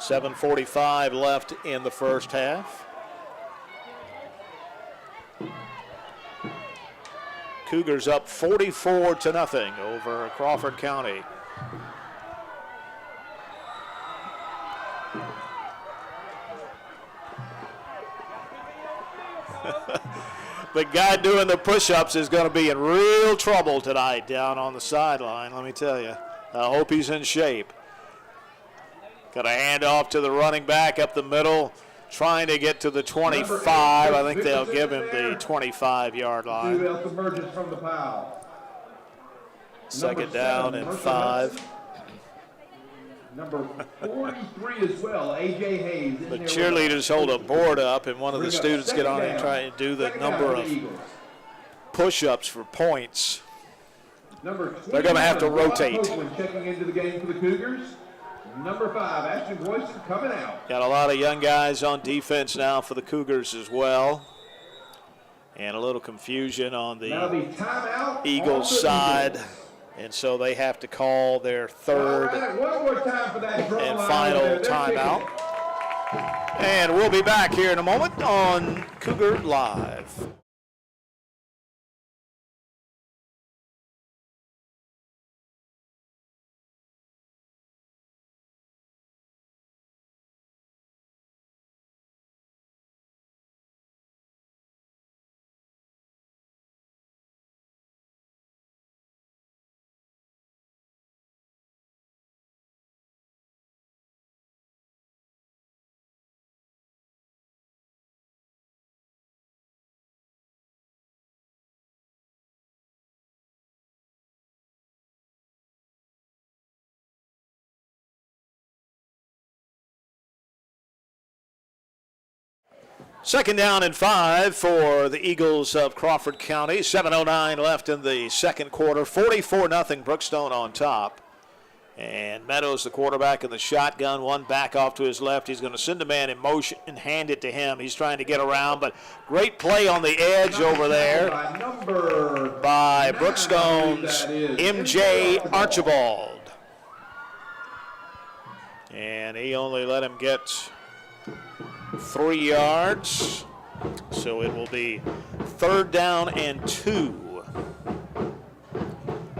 7:45 left in the first half. Cougars up 44 to nothing over Crawford County. The guy doing the push-ups is going to be in real trouble tonight down on the sideline, let me tell you. I hope he's in shape. Got a handoff to the running back up the middle, trying to get to the 25. I think they'll give him the 25-yard line. Second down and 5. Number 43 as well, A.J. Hayes. The cheerleaders hold a board up, and one of the students get on and try and do the number of push-ups for points. They're going to have to rotate. Checking into the game for the Cougars. Number 5, Ashton Glowstein coming out. Got a lot of young guys on defense now for the Cougars as well. And a little confusion on the Eagles side. And so they have to call their third and final timeout. And we'll be back here in a moment on Cougar Live. Second down and 5 for the Eagles of Crawford County. 7:09 left in the second quarter. 44-0 Brookstone on top. And Meadows, the quarterback in the shotgun, one back off to his left. He's going to send a man in motion and hand it to him. He's trying to get around, but great play on the edge over there by Brookstone's M.J. Archibald. And he only let him get 3 yards, so it will be 3rd down and 2.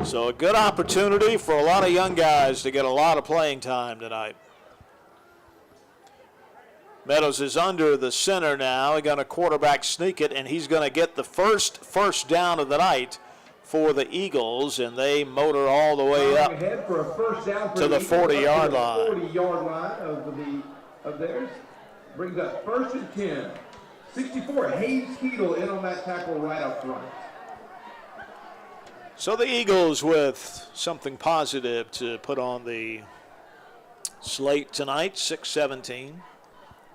So a good opportunity for a lot of young guys to get a lot of playing time tonight. Meadows is under the center now. He's going to quarterback sneak it, and he's going to get the first down of the night for the Eagles, and they motor all the way up to the 40-yard line. 40-yard line of theirs brings up 1st and 10. 64, Hayes Keedle in on that tackle right up front. So the Eagles with something positive to put on the slate tonight, 6:17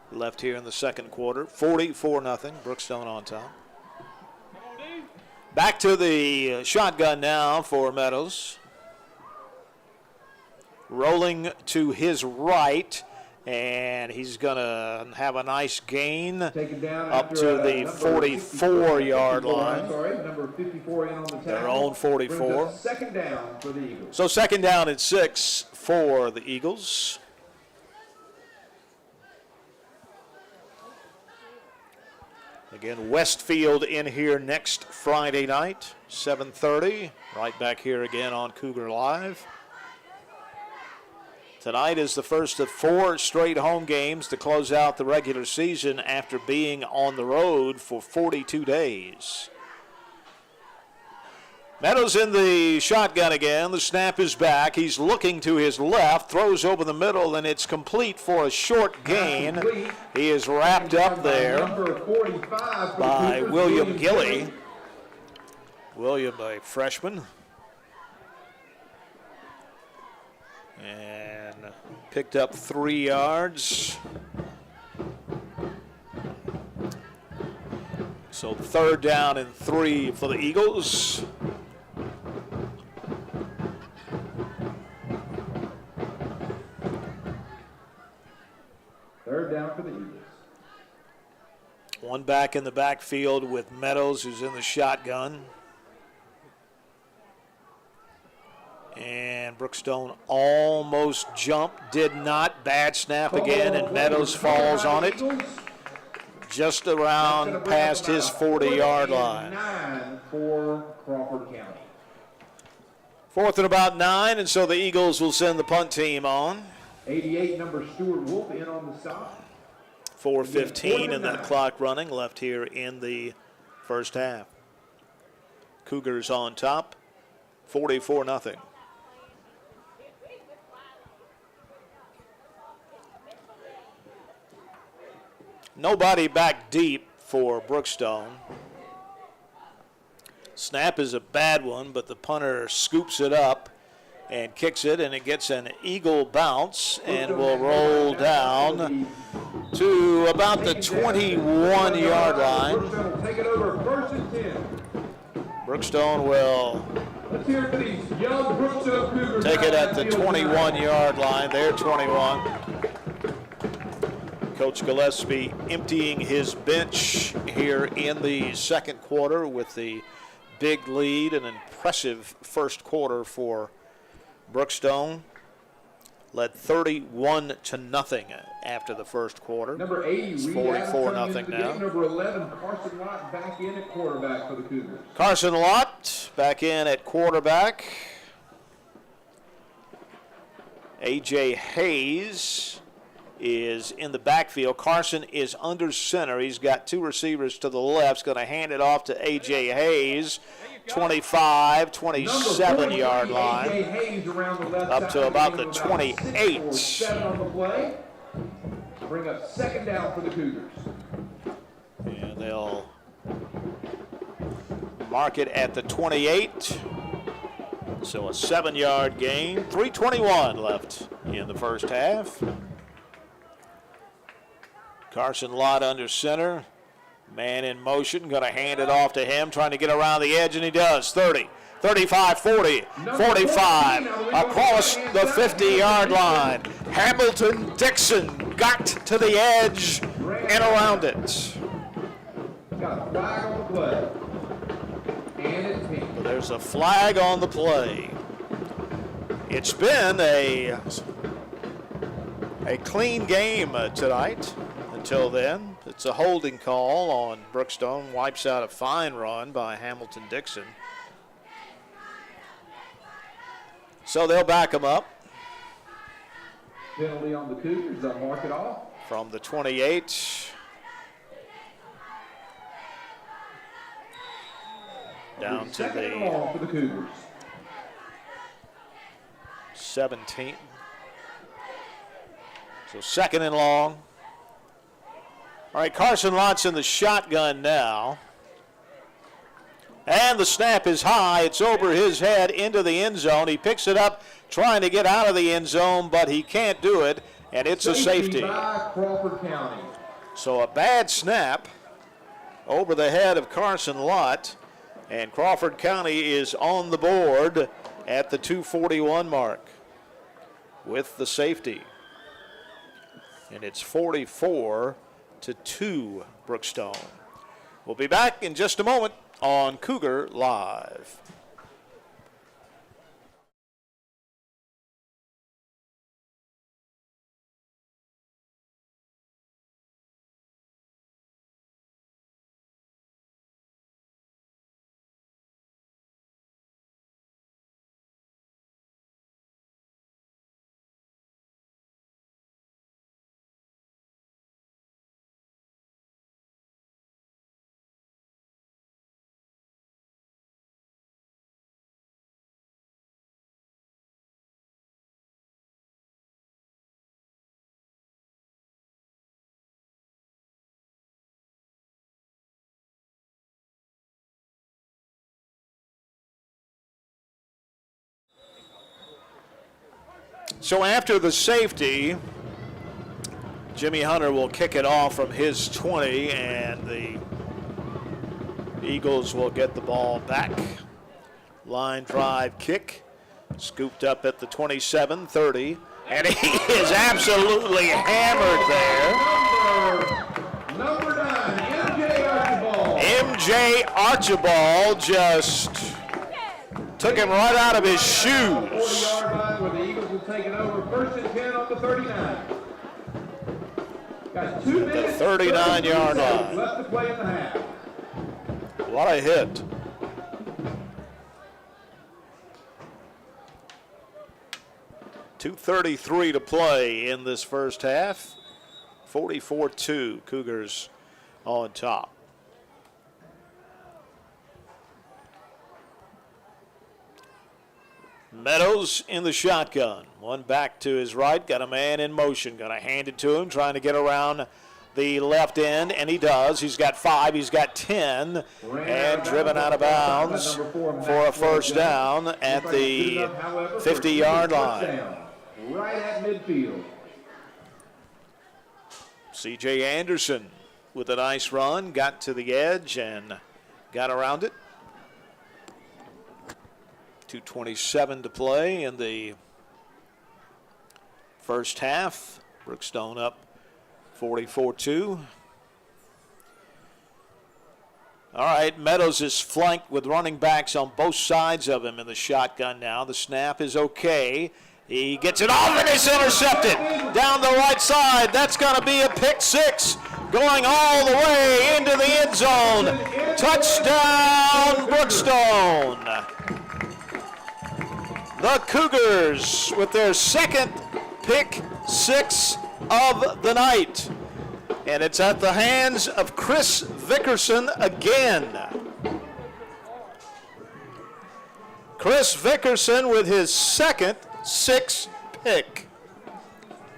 left here in the second quarter, 44-0, Brookstone on top. Back to the shotgun now for Meadows. Rolling to his right, and he's going to have a nice gain up to the 44-yard line. Number 54 in on the tackle. Their own 44. Second down for the Eagles. So second down and 6 for the Eagles. Again, Westfield in here next Friday night, 7:30. Right back here again on Cougar Live. Tonight is the first of 4 straight home games to close out the regular season after being on the road for 42 days. Meadows in the shotgun again. The snap is back. He's looking to his left, throws over the middle, and it's complete for a short gain. He is wrapped up there by William Gilly. William, a freshman. And picked up 3 yards. So third down and 3 for the Eagles. Third down for the Eagles. One back in the backfield with Meadows, who's in the shotgun. And Brookstone almost jumped, did not. Bad snap again, and Meadows falls on it. Just around past his 40-yard line. 9 for Crawford County. 4th and about 9, and so the Eagles will send the punt team on. 88, number Stuart Wolf in on the stop. 4:15 and that clock running left here in the first half. Cougars on top, 44-0. Nobody back deep for Brookstone. Snap is a bad one, but the punter scoops it up and kicks it, and it gets an Eagle bounce and will roll down to about the 21-yard line. Take it over, 1st and 10. Brookstone will Let's hear it for these young Brookstone Cougars. take it at the 21-yard line. They're 21. Coach Gillespie emptying his bench here in the second quarter with the big lead, an impressive first quarter for Brookstone. Led 31-0 after the first quarter. Number 80, it's 44-0 now. Number 11, Carson Lott back in at quarterback for the Cougars. Carson Lott back in at quarterback. A.J. Hayes is in the backfield. Carson is under center. He's got 2 receivers to the left. He's going to hand it off to A.J. Hayes. 25, 27-yard line, up to about the 28. On the play. Bring up second down for the Cougars. And they'll mark it at the 28. So a 7-yard gain. 3:21 left in the first half. Carson Lott under center. Man in motion, going to hand it off to him, trying to get around the edge, and he does. 30, 35, 40, 45, across the 50-yard line. Hamilton Dixon got to the edge and around it. Got a flag on the play. And it's me. So there's a flag on the play. It's been a clean game tonight until then. It's a holding call on Brookstone. Wipes out a fine run by Hamilton Dixon. So they'll back him up Penalty on the Cougars. They'll mark it off. from the 28. Down to Second and the long for the Cougars. 17. So second and long. All right, Carson Lott's in the shotgun now. And the snap is high. It's over his head into the end zone. He picks it up, trying to get out of the end zone, but he can't do it, and it's a safety. By Crawford County. So a bad snap over the head of Carson Lott, and Crawford County is on the board at the 2:41 mark with the safety. And it's 44-2 Brookstone. We'll be back in just a moment on Cougar Live. So after the safety, Jimmy Hunter will kick it off from his 20, and the Eagles will get the ball back. Line drive kick, scooped up at the 27-30, and he is absolutely hammered there. Number 9, MJ Archibald. MJ Archibald just took him right out of his shoes. 40-yard line where the Eagles will take it over. First and 10 on the 39. Got 2 minutes. 39-yard line. Left to play in the half. What a hit. .233 to play in this first half. 44-2, Cougars on top. Meadows in the shotgun. One back to his right, got a man in motion. Going to hand it to him, trying to get around the left end, and he does. He's got 5, he's got 10, and driven out of bounds for a first down at the 50-yard line. Right at midfield. C.J. Anderson with a nice run, got to the edge and got around it. 2:27 to play in the first half. Brookstone up 44-2. All right, Meadows is flanked with running backs on both sides of him in the shotgun now. The snap is okay. He gets it off and it's intercepted down the right side. That's going to be a pick 6 going all the way into the end zone. Touchdown, Brookstone. The Cougars with their second pick 6 of the night. And it's at the hands of Chris Vickerson again. Chris Vickerson with his second 6 pick.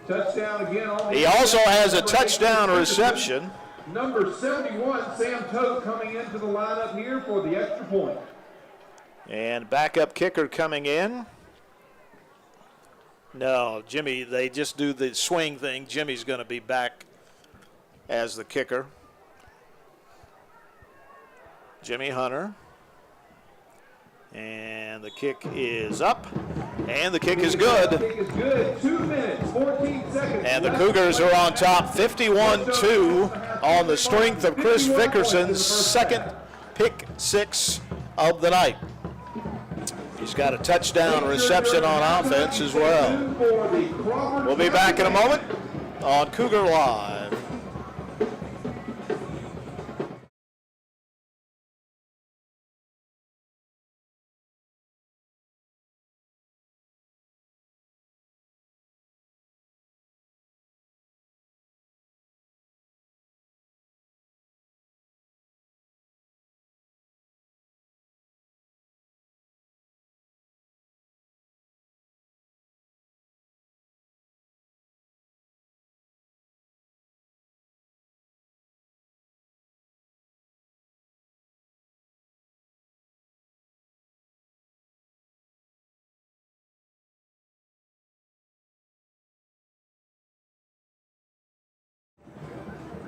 Touchdown again. He also has a touchdown reception. Number 71, Sam Tote, coming into the lineup here for the extra point. And backup kicker coming in. No, Jimmy, they just do the swing thing. Jimmy's going to be back as the kicker. Jimmy Hunter. And the kick is up. And the kick is good. The kick is good. 2 minutes, 14 seconds. And the Cougars are on top 51-2 on the strength of Chris Vickerson's second pick 6 of the night. He's got a touchdown reception on offense as well. We'll be back in a moment on Cougar Live.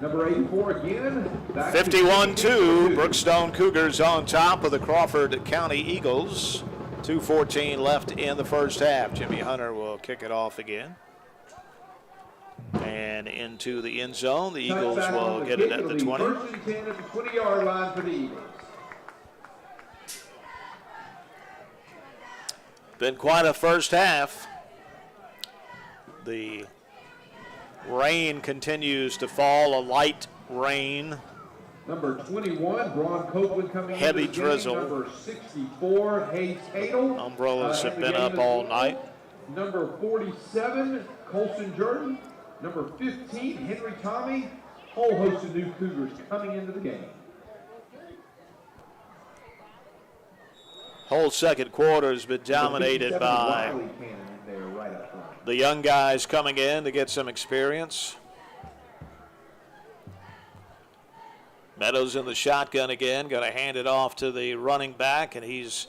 Number 84 again. 51-2, Brookstone Cougars on top of the Crawford County Eagles. 2:14 left in the first half. Jimmy Hunter will kick it off again. And into the end zone. The Eagles will get it at the 20. First and 10 at the 20-yard line for the Eagles. Been quite a first half. The rain continues to fall, a light rain. Number 21, Braun Copeland coming in. Heavy drizzle. Number 64, Hayes Hadel. Umbrellas have been up all night. Number 47, Colson Jordan. Number 15, Henry Tommy. Whole host of new Cougars coming into the game. Whole second quarter has been dominated by the young guys coming in to get some experience. Meadows in the shotgun again, going to hand it off to the running back, and he's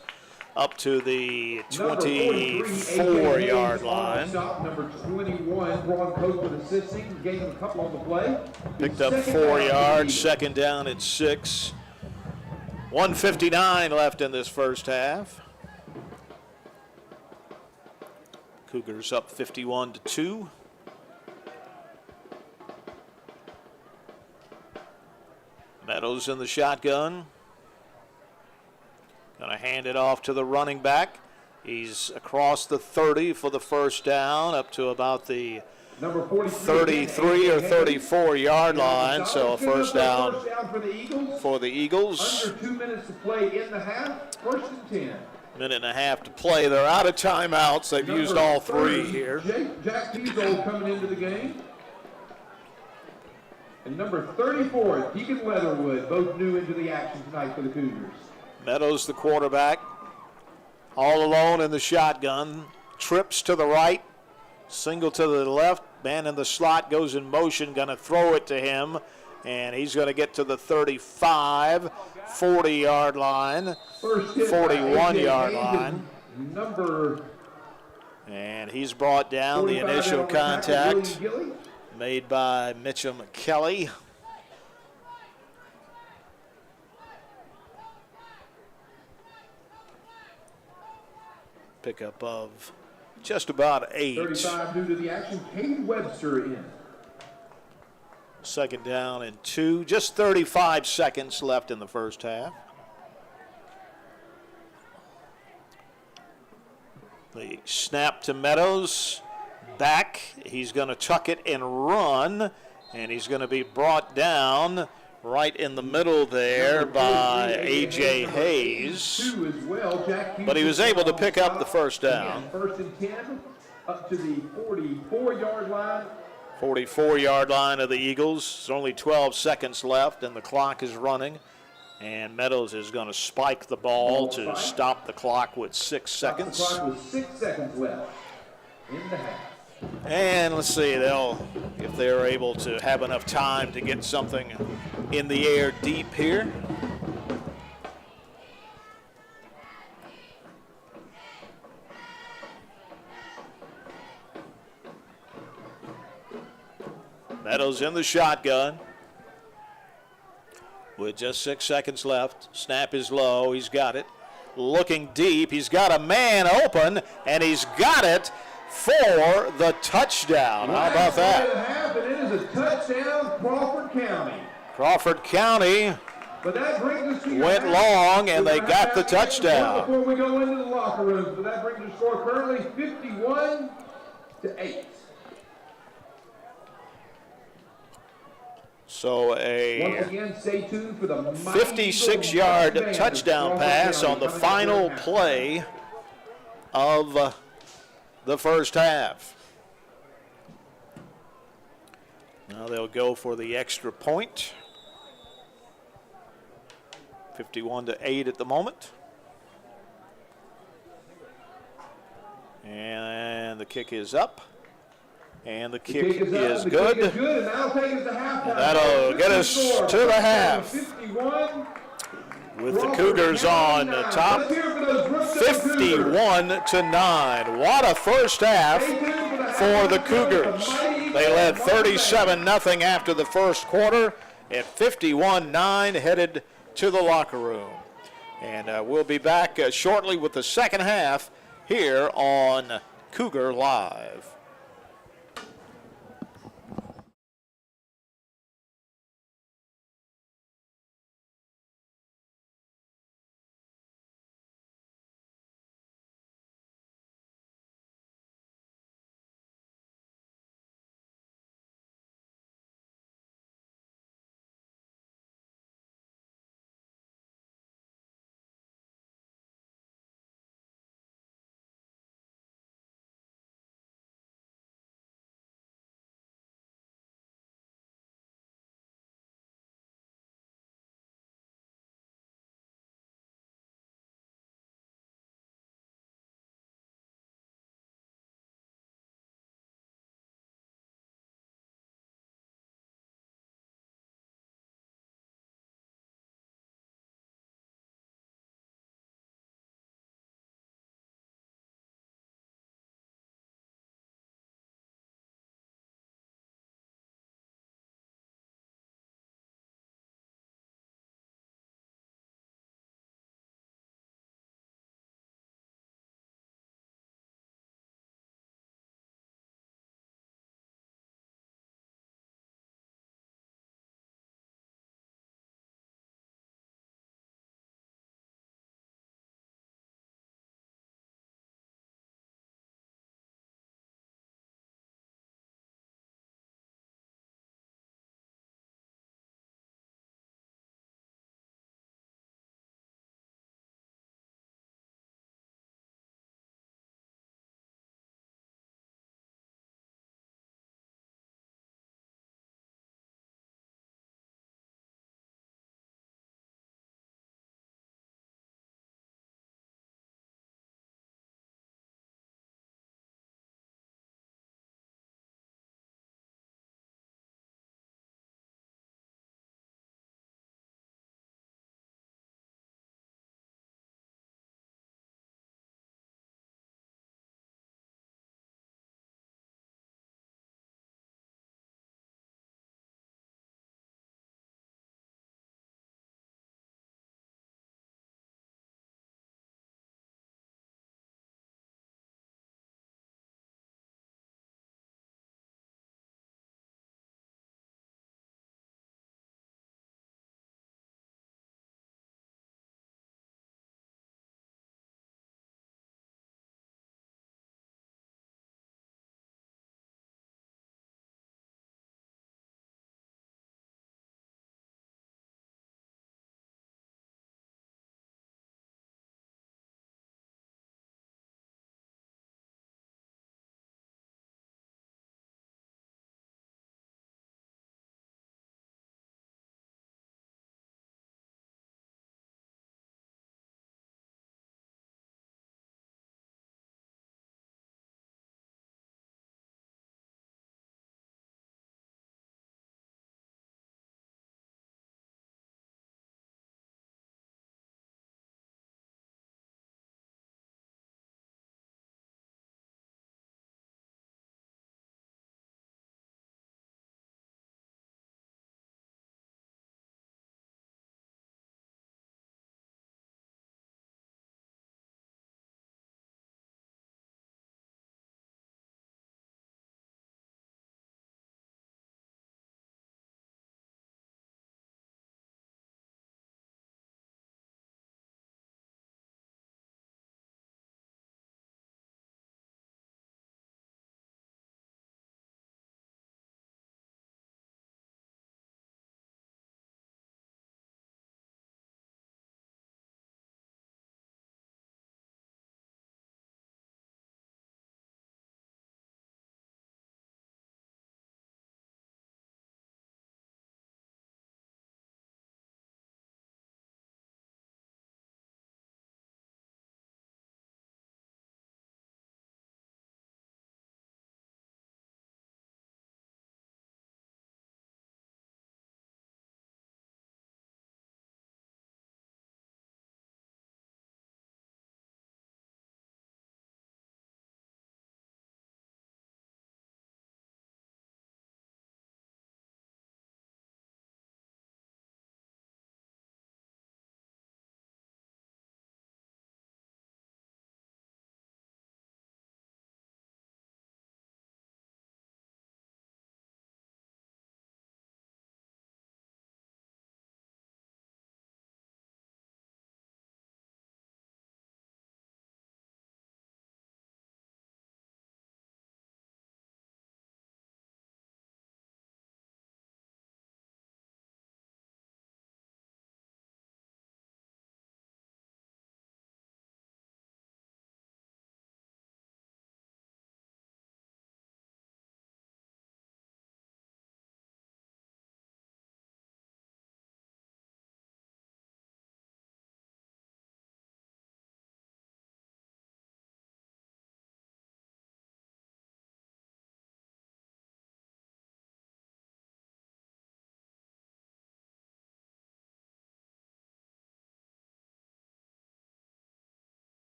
up to the 24-yard line. Number 21, Braun Copeland assisting, gave him a couple on the play. Picked up 4 yards, second down at 6. 1:59 left in this first half. Cougars up 51-2. Meadows in the shotgun. Going to hand it off to the running back. He's across the 30 for the first down, up to about the 33 or 34-yard line. So a first down for the Eagles. Under 2 minutes to play in the half. First and 10. Minute and a half to play. They're out of timeouts. They've used all 3 here. Jack Peasold coming into the game. And number 34, Deacon Leatherwood, both new into the action tonight for the Cougars. Meadows, the quarterback, all alone in the shotgun. Trips to the right, single to the left. Man in the slot goes in motion, going to throw it to him. And he's going to get to the 35, 40-yard line, 41-yard line. And he's brought down. The initial contact made by Mitchum Kelly. Pickup of just about 8. 35 new to the action. Caden Webster in. Second down and 2. Just 35 seconds left in the first half. The snap to Meadows. Back. He's going to tuck it and run. And he's going to be brought down right in the middle there by A.J. Hayes. But he was able to pick up the first down. First and 10 up to the 44-yard line. 44-yard line of the Eagles. There's only 12 seconds left, and the clock is running. And Meadows is going to spike the ball to stop the clock with 6 seconds. The clock with 6 seconds left in the half. And let's see, if they're able to have enough time to get something in the air deep here. Meadows in the shotgun with just 6 seconds left. Snap is low. He's got it. Looking deep. He's got a man open, and he's got it for the touchdown. How about that? It is a touchdown, Crawford County. Crawford County But that brings us to went long, and they got the touchdown. Before we go into the locker room, so that brings the score currently 51-8. So Once a again, stay tuned for the 56-yard touchdown pass on the final play of the first half. Now they'll go for the extra point. 51-8 at the moment. And the kick is up. And the kick is good. And that'll take us to halftime. That'll get us to the half. With the Cougars on top, 51-9. What a first half for the Cougars. They led 37-0 after the first quarter. At 51-9, headed to the locker room. And we'll be back shortly with the second half here on Cougar Live.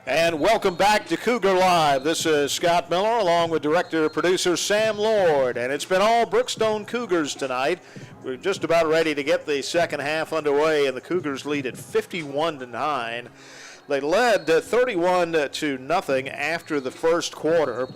And welcome back to Cougar Live. This is Scott Miller along with director-producer Sam Lord. And it's been all Brookstone Cougars tonight. We're just about ready to get the second half underway, and the Cougars lead at 51-9. They led 31-0 after the first quarter.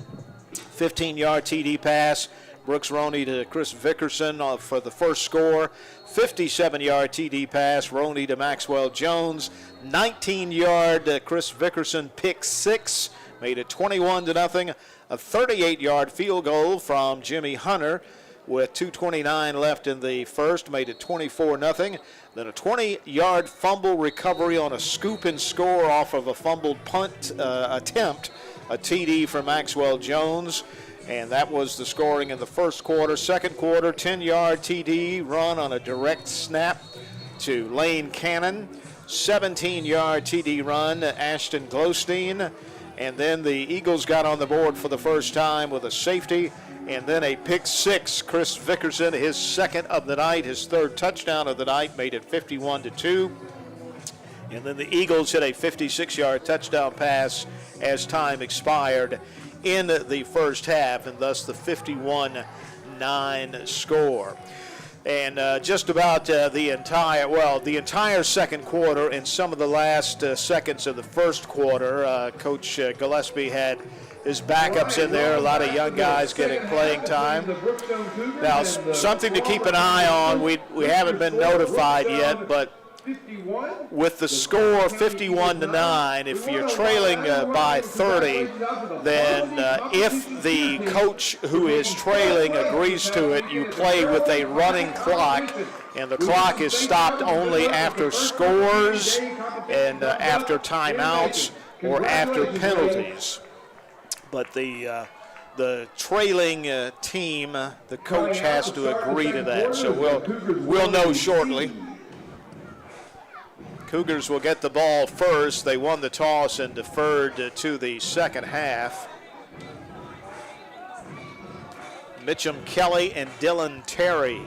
15-yard TD pass, Brooks Roney to Chris Vickerson for the first score. 57-yard TD pass, Roney to Maxwell Jones. 19-yard Chris Vickerson pick six, made it 21-0. A 38-yard field goal from Jimmy Hunter with 2:29 left in the first, made it 24-0. Then a 20-yard fumble recovery on a scoop and score off of a fumbled punt attempt, a TD for Maxwell Jones. And that was the scoring in the first quarter. Second quarter, 10-yard TD run on a direct snap to Lane Cannon. 17-yard TD run to Ashton Glowstein. And then the Eagles got on the board for the first time with a safety. And then a pick six. Chris Vickerson, his second of the night, his third touchdown of the night, made it 51-2. And then the Eagles hit a 56-yard touchdown pass as time expired in the first half, and thus the 51-9 score. And just about the entire second quarter and some of the last seconds of the first quarter, Coach Gillespie had his backups in there, a lot of young guys getting playing time. Now, something to keep an eye on, we haven't been notified yet, but with the score 51-9, if you're trailing by 30, then if the coach who is trailing agrees to it, you play with a running clock, and the clock is stopped only after scores and after timeouts or after penalties. But the trailing team, the coach has to agree to that, so we'll know shortly. Cougars will get the ball first. They won the toss and deferred to the second half. Mitchum Kelly and Dylan Terry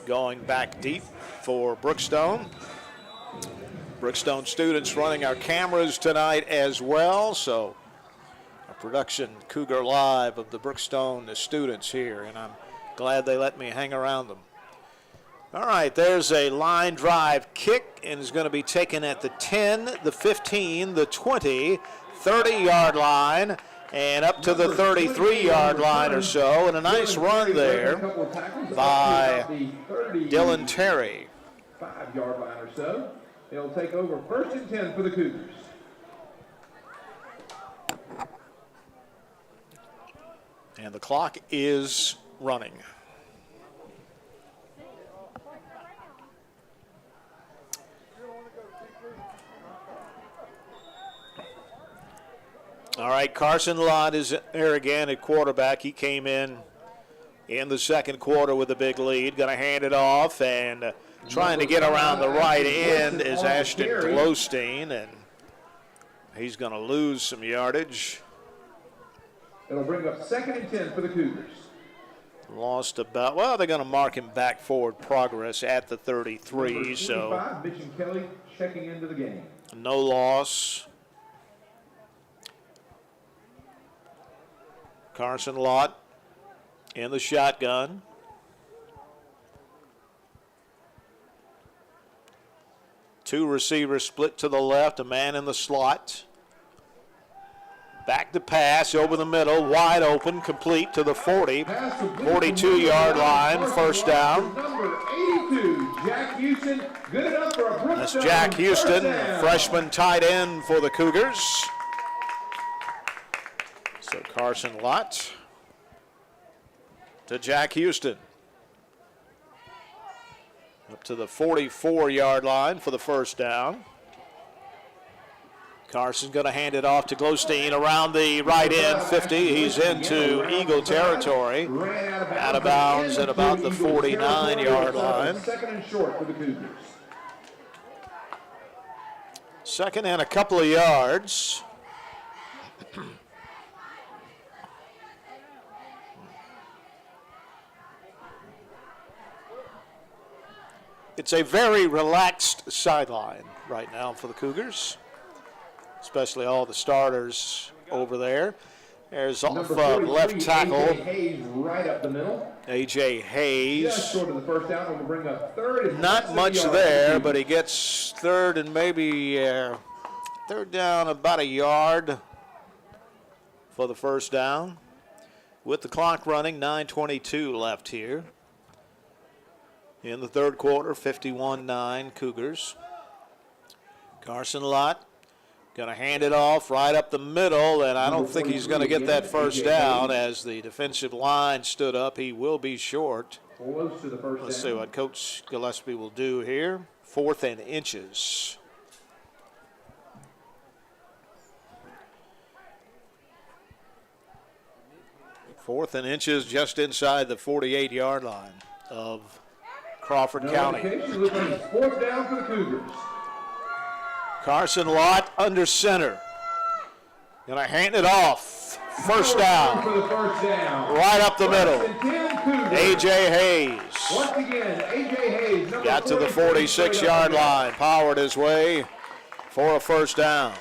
going back deep for Brookstone. Brookstone students running our cameras tonight as well, so a production Cougar Live of the Brookstone students here, and I'm glad they let me hang around them. All right, there's a line drive kick, and is going to be taken at the 10, the 15, the 20, 30-yard line, and up to the 33-yard line or so, and a nice run there by Dylan Terry. 5-yard line or so. It'll take over 1st and 10 for the Cougars. And the clock is running. All right, Carson Lott is there again at quarterback. He came in the second quarter with a big lead. Going to hand it off, and trying to get around the right end is Ashton Glowstein, and he's going to lose some yardage. It'll bring up 2nd and 10 for the Cougars. Lost about, well, they're going to mark him back forward progress at the 33, so Mitchum Kelly checking into the game. No loss. Carson Lott in the shotgun. Two receivers split to the left, a man in the slot. Back to pass over the middle, wide open, complete to the 40, 42-yard line, first down. Number 82, Jack Houston, good enough for a Brookstone. That's Jack Houston, freshman tight end for the Cougars. So Carson Lott to Jack Houston. Up to the 44-yard line for the first down. Carson's going to hand it off to Glowstein around the right end 50. He's into Eagle territory. Out of bounds at about the 49-yard line. 2nd and short for the Cougars. Second and a couple of yards. It's a very relaxed sideline right now for the Cougars. especially all the starters over there. There's off Number 43, left tackle, A.J. Hayes right up the middle. A.J. Hayes. Just short of the first down, and will bring up third. And Not much there, but he gets third and maybe third down about a yard for the first down. With the clock running, 9:22 left here. In the third quarter, 51-9 Cougars. Carson Lott going to hand it off right up the middle, and I don't think he's going to get that first down as the defensive line stood up. He will be short. Close to the first Let's down. see what Coach Gillespie will do here. 4th and inches. Fourth and inches just inside the 48-yard line of Crawford County. Looks like it's fourth down for the Cougars. Carson Lott under center. Gonna hand it off. First down. For the first down. Right up the middle. A.J. Hayes. Once again, A.J. Hayes. Got to the 46-yard line. Powered his way for a first down.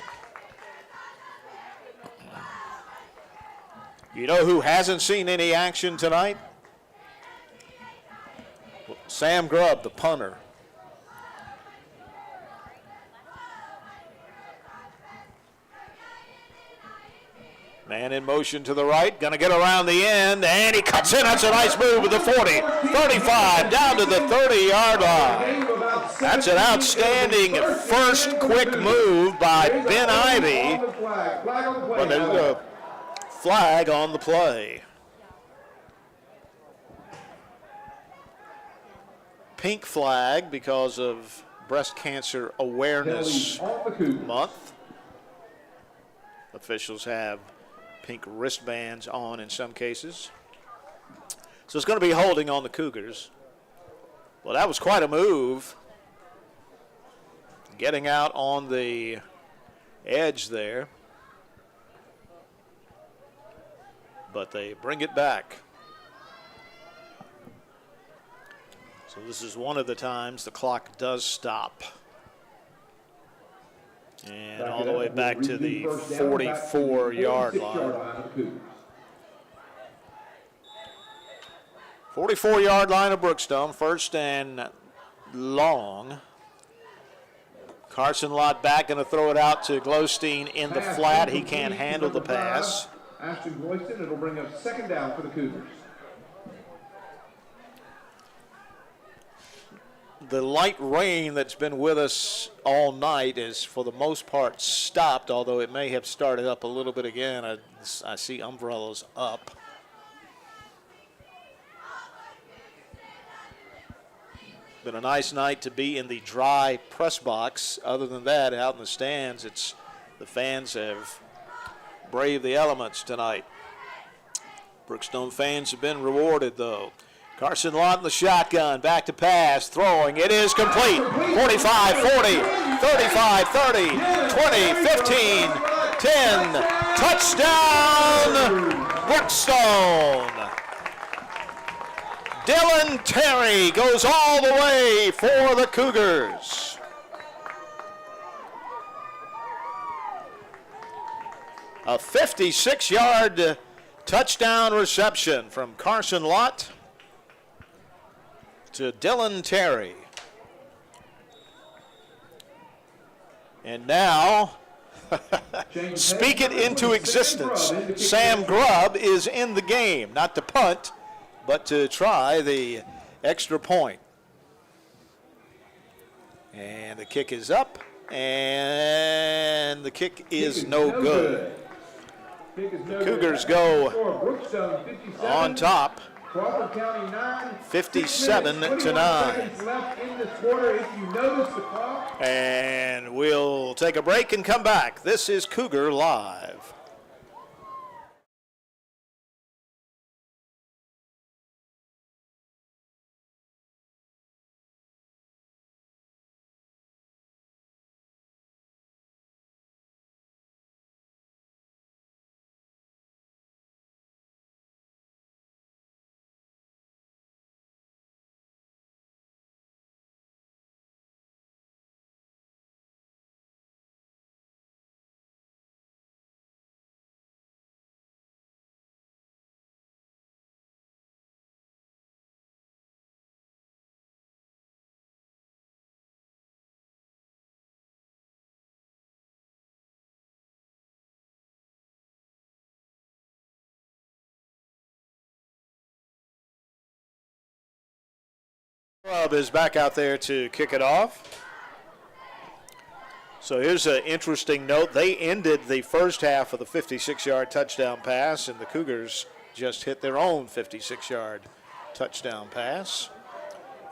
You know who hasn't seen any action tonight? Sam Grubb, the punter. Man in motion to the right, gonna get around the end, and he cuts in. That's a nice move with the 40, 35, down to the 30-yard line. That's an outstanding first quick move by Ben Ivy. But there's a flag on the play. Pink flag because of Breast Cancer Awareness Month. Officials have pink wristbands on in some cases. So it's going to be holding on the Cougars. Well, that was quite a move. Getting out on the edge there. But they bring it back. So this is one of the times the clock does stop. And all the way back to the 44-yard line. 44-yard line of Brookstone, first and long. Carson Lott back, going to throw it out to Glowstein in the flat. He can't handle the pass. Ashton Royston, it'll bring up second down for the Cougars. The light rain that's been with us all night is for the most part stopped, although it may have started up a little bit again. I see umbrellas up. Been a nice night to be in the dry press box. Other than that, out in the stands, the fans have braved the elements tonight. Brookstone fans have been rewarded, though. Carson Lott in the shotgun, back to pass, throwing. It is complete. 45, 40, 35, 30, 20, 15, 10. Touchdown, Brookstone. Dylan Terry goes all the way for the Cougars. A 56-yard touchdown reception from Carson Lott to Dylan Terry. And now, speak it into existence. Sam Grubb is in the game, not to punt, but to try the extra point. And the kick is up, and the kick is no good. The Cougars go on top. Crawford County 9, 57 to 9. Left in this quarter if you notice the clock. And we'll take a break and come back. This is Cougar Live. Club is back out there to kick it off. So here's an interesting note. They ended the first half with a 56-yard touchdown pass, and the Cougars just hit their own 56-yard touchdown pass.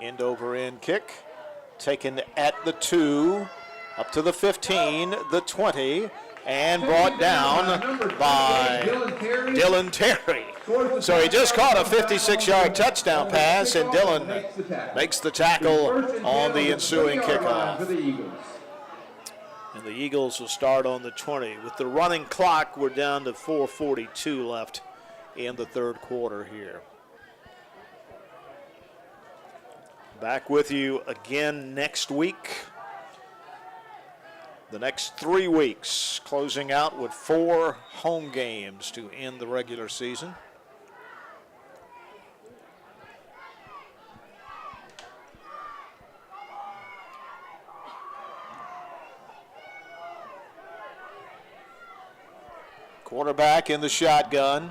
End over end kick, taken at the 2, up to the 15, the 20, and brought down by Dylan Terry. So he just caught a 56-yard touchdown pass, and Dylan makes the tackle on the ensuing kickoff. And the Eagles will start on the 20. With the running clock, we're down to 4:42 left in the third quarter here. Back with you again next week. The next 3 weeks, closing out with 4 home games to end the regular season. Quarterback in the shotgun.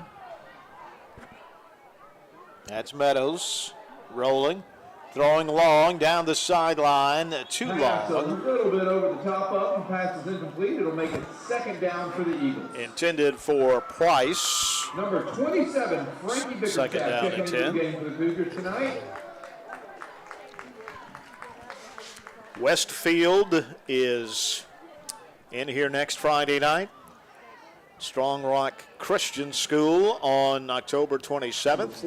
That's Meadows rolling. Throwing long down the sideline, too long. A little bit over the top up and pass is incomplete. It'll make it second down for the Eagles. Intended for Price. Number 27, Frankie Bickerstaff. Second down and 10. Game for the Cougars tonight. Westfield is in here next Friday night. Strong Rock Christian School on October 27th.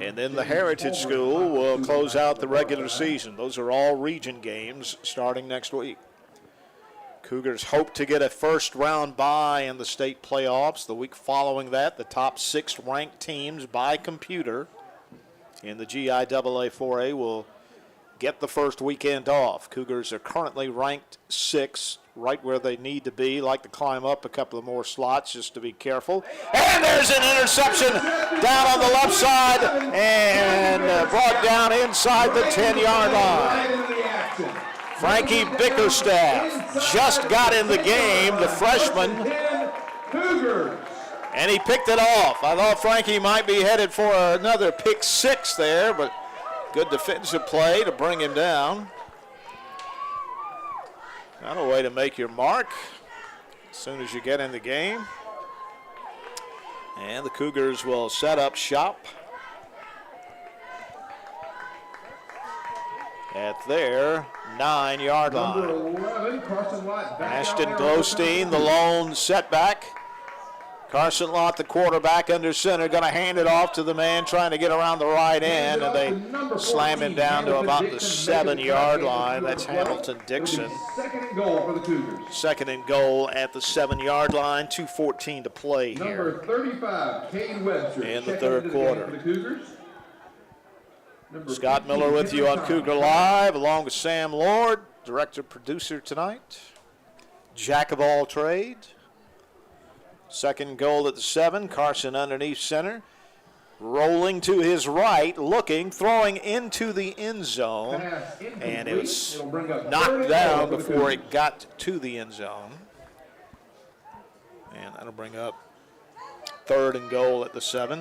And then the Heritage School will close out the regular season. Those are all region games starting next week. Cougars hope to get a first-round bye in the state playoffs. The week following that, the top 6 ranked teams by computer in the GIAA 4A will get the first weekend off. Cougars are currently ranked 6th, right where they need to be. Like to climb up a couple of more slots just to be careful. And there's an interception down on the left side and brought down inside the 10-yard line. Frankie Bickerstaff just got in the game, the freshman, and he picked it off. I thought Frankie might be headed for another pick 6 there, but good defensive play to bring him down. Not a way to make your mark as soon as you get in the game. And the Cougars will set up shop at their 9-yard line. Ashton Glowstein, the lone setback. Carson Lott, the quarterback under center, going to hand it off to the man trying to get around the right end, and they slam him down to about the 7-yard line. That's Hamilton Dixon. Second and goal for the Cougars. Second and goal at the 7-yard line, 2:14 to play here. Number 35, Kane Webster. In the third quarter. For the Cougars. Scott Miller with you on Cougar Live, along with Sam Lord, director-producer tonight. Jack of all trades. Second goal at the 7, Carson underneath center. Rolling to his right, looking, throwing into the end zone. And it was knocked down before it got to the end zone. And that'll bring up third and goal at the 7.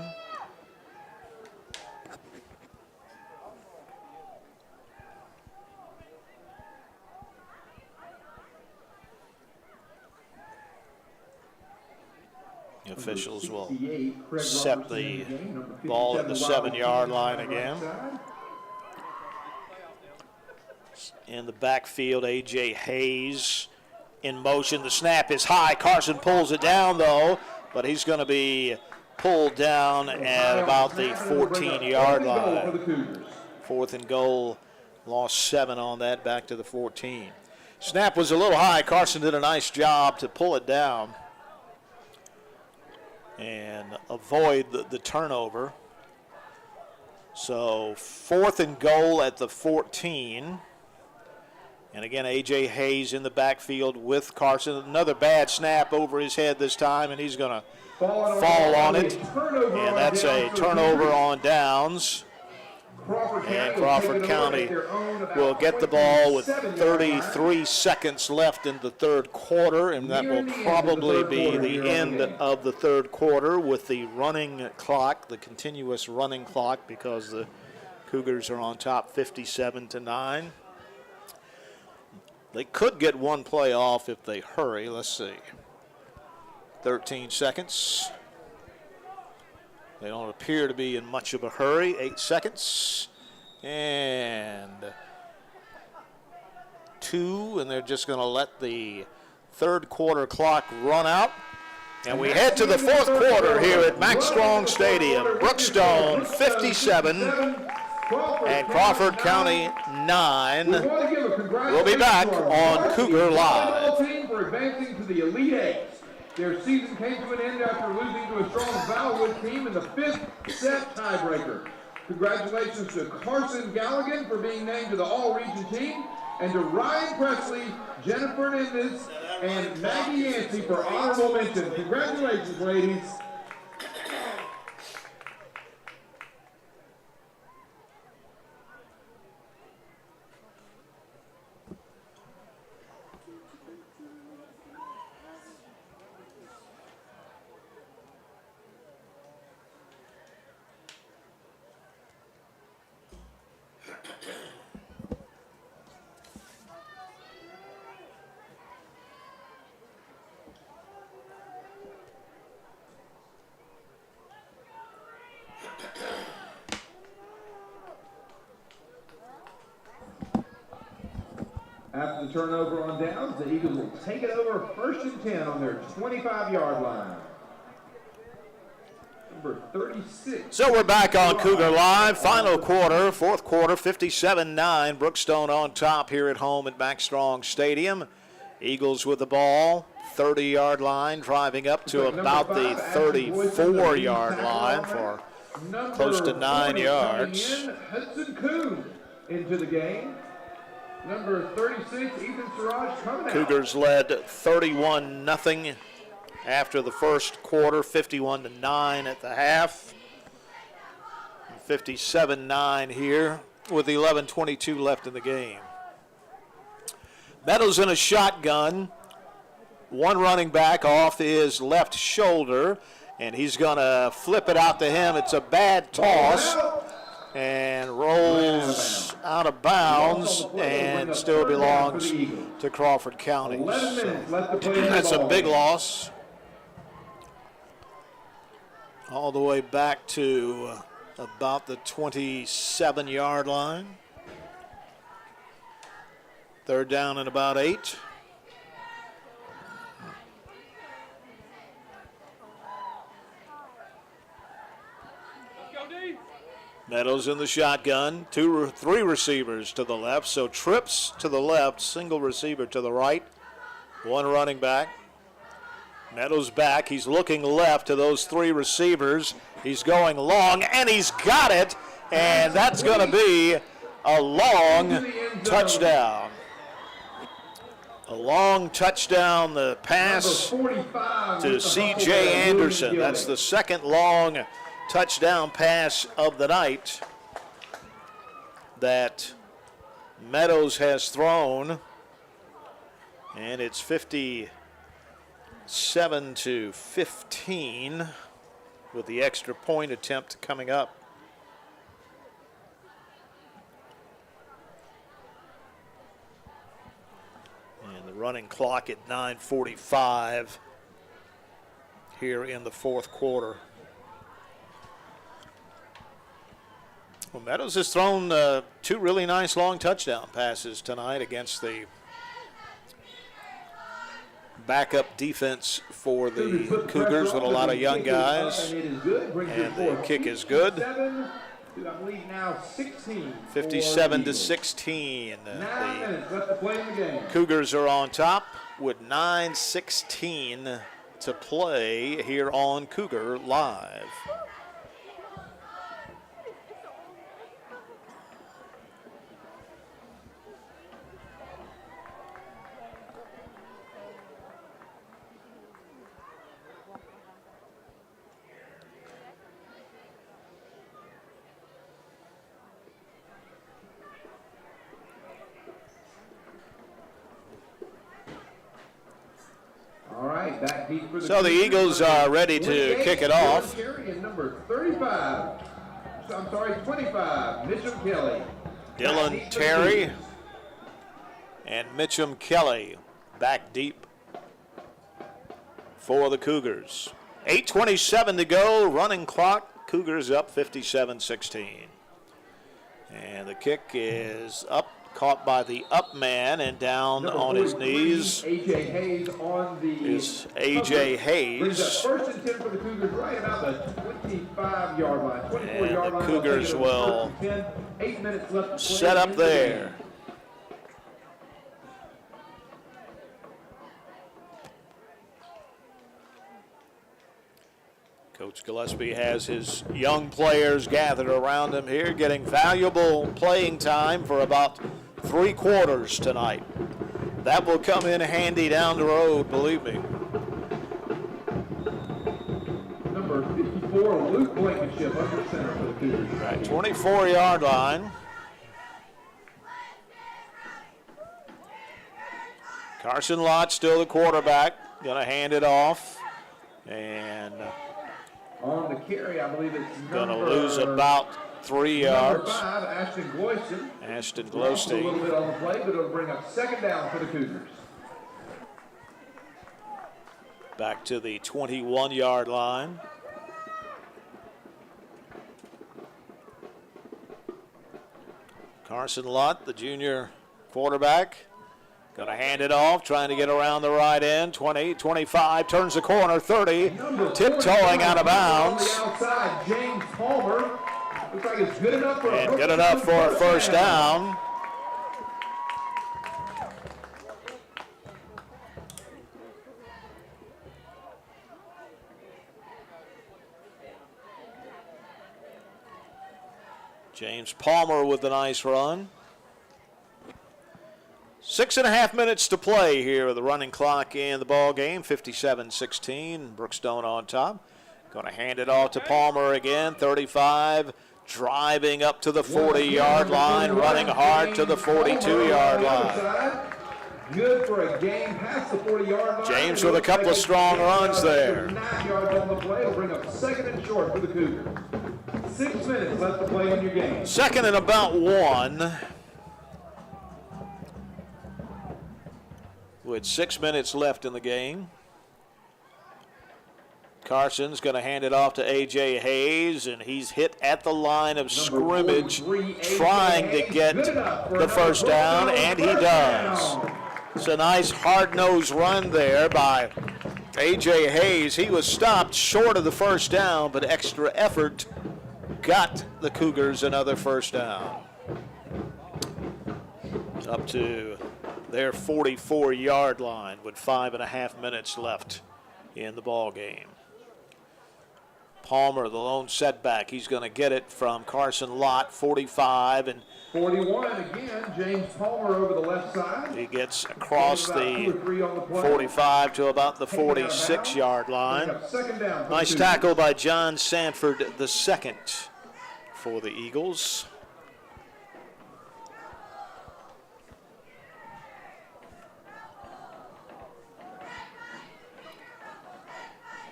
The officials will set the ball at the 7-yard line again. In the backfield, A.J. Hayes in motion. The snap is high. Carson pulls it down, though, but he's going to be pulled down at about the 14-yard line. Fourth and goal, lost 7 on that, back to the 14. Snap was a little high. Carson did a nice job to pull it down and avoid the turnover. So fourth and goal at the 14. And again, A.J. Hayes in the backfield with Carson. Another bad snap over his head this time, and he's going to fall on it. And that's a turnover on downs. And Crawford County will get the ball with 33 seconds left in the third quarter, and that will probably be the end of the third quarter with the running clock, the continuous running clock, because the Cougars are on top 57-9. They could get one play off if they hurry. Let's see. 13 seconds. They don't appear to be in much of a hurry. 8 seconds. And 2, and they're just going to let the third quarter clock run out. And we head to the fourth quarter here at Max Strong Stadium. Brookstone 57 and Crawford County 9. We'll be back on Cougar Live. For advancing to the Elite Eight. Their season came to an end after losing to a strong Valwood team in the 5th set tiebreaker. Congratulations to Carson Galligan for being named to the All-Region team, and to Ryan Presley, Jennifer Hernandez, and Maggie Yancey for honorable mention. Congratulations, ladies. After the turnover on downs, the Eagles will take it over 1st and 10 on their 25-yard line. Number 36. So we're back on Cougar Live. Final quarter, fourth quarter, 57-9. Brookstone on top here at home at Max Strong Stadium. Eagles with the ball, 30-yard line, driving up to about the 34-yard line for close to 9 yards. Hudson Kuhn into the game. Number 36, Ethan Siraj coming out. Cougars led 31-0 after the first quarter, 51-9 at the half. 57-9 here with 11:22 left in the game. Meadows in a shotgun. One running back off his left shoulder, and he's going to flip it out to him. It's a bad toss. And rolls out of bounds and still belongs to Crawford County. So that's a big loss. All the way back to about the 27-yard line. Third down and about 8. Meadows in the shotgun, 2 or 3 receivers to the left, so trips to the left, single receiver to the right, 1 running back. Meadows back, he's looking left to those 3 receivers. He's going long, and he's got it, and that's going to be a long touchdown. A long touchdown, the pass to C.J. Anderson. That's the second long touchdown pass of the night that Meadows has thrown, and it's 57-15 with the extra point attempt coming up. And the running clock at 9:45 here in the fourth quarter. Well, Meadows has thrown 2 really nice long touchdown passes tonight against the backup defense for the Cougars with a lot of young guys. And the kick is good. 57-16. The Cougars are on top with 9:16 to play here on Cougar Live. So the Eagles are ready to kick it off. Number 35, 25, Mitchum Kelly. Dylan Terry and Mitchum Kelly back deep for the Cougars. 8:27 to go, running clock. Cougars up 57-16. And the kick is up, caught by the up man, and down on his knees A.J. Hayes on the is A.J. Hayes. First and 10 for the Cougars right about the 25-yard line, 24-yard line. The Cougars will 8 minutes left to play set up there. Coach Gillespie has his young players gathered around him here, getting valuable playing time for about 3 quarters tonight. That will come in handy down the road, believe me. Number 54, Luke Blankenship, under center for the Cougars. Right, 24-yard line. Carson Lott still the quarterback, gonna hand it off, and on the carry, I believe it's gonna lose about 3 yards. Number 5, Ashton Gloyston. Ashton A little Glosteen. bit on the play, but it'll bring up second down for the Cougars. Back to the 21-yard line. Carson Lott, the junior quarterback, gonna hand it off, trying to get around the right end. 20, 25, turns the corner, 30, tiptoeing out of bounds. On the outside, James Palmer. Looks like it's good enough for And good enough for a first down. James Palmer with a nice run. 6.5 minutes to play here with the running clock in the ball game. 57-16. Brookstone on top. Going to hand it off to Palmer again. 35. Driving up to the 40-yard line. Running hard to the 42-yard line. Good for a game past the 40-yard line. James with a couple of strong runs there. 9 yards on the play will bring up second and short for the Cougars. 6 minutes left to play in your game. Second and about 1. With 6 minutes left in the game. Carson's going to hand it off to A.J. Hayes, and he's hit at the line of scrimmage trying to get the first down, and he does. It's a nice hard-nosed run there by A.J. Hayes. He was stopped short of the first down, but extra effort got the Cougars another first down. Up to their 44-yard line with 5.5 minutes left in the ball game. Palmer, the lone setback. He's going to get it from Carson Lott, 45, and 41 again. James Palmer over the left side. he gets across the 45 to about the 46-yard line. Nice tackle by John Sanford II for the Eagles.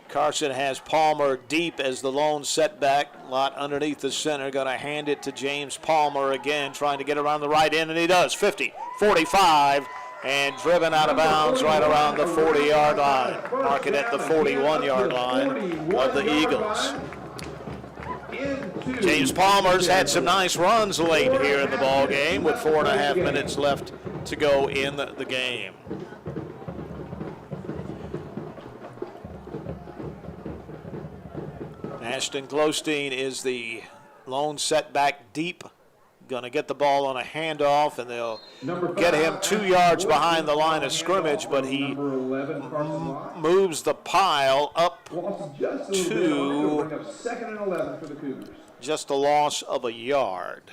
Carson has Palmer deep as the lone setback. Lott underneath the center, going to hand it to James Palmer again, trying to get around the right end, and he does. 50, 45, and driven out of bounds right around the 40-yard line. Mark it at the 41-yard line of the Eagles. James Palmer's had some nice runs late here in the ball game with 4.5 minutes left to go in the game. Ashton Glosteen is the lone setback deep. Going to get the ball on a handoff, and they'll get him 2 yards behind the line of scrimmage, but he moves the pile up to just a loss of a yard.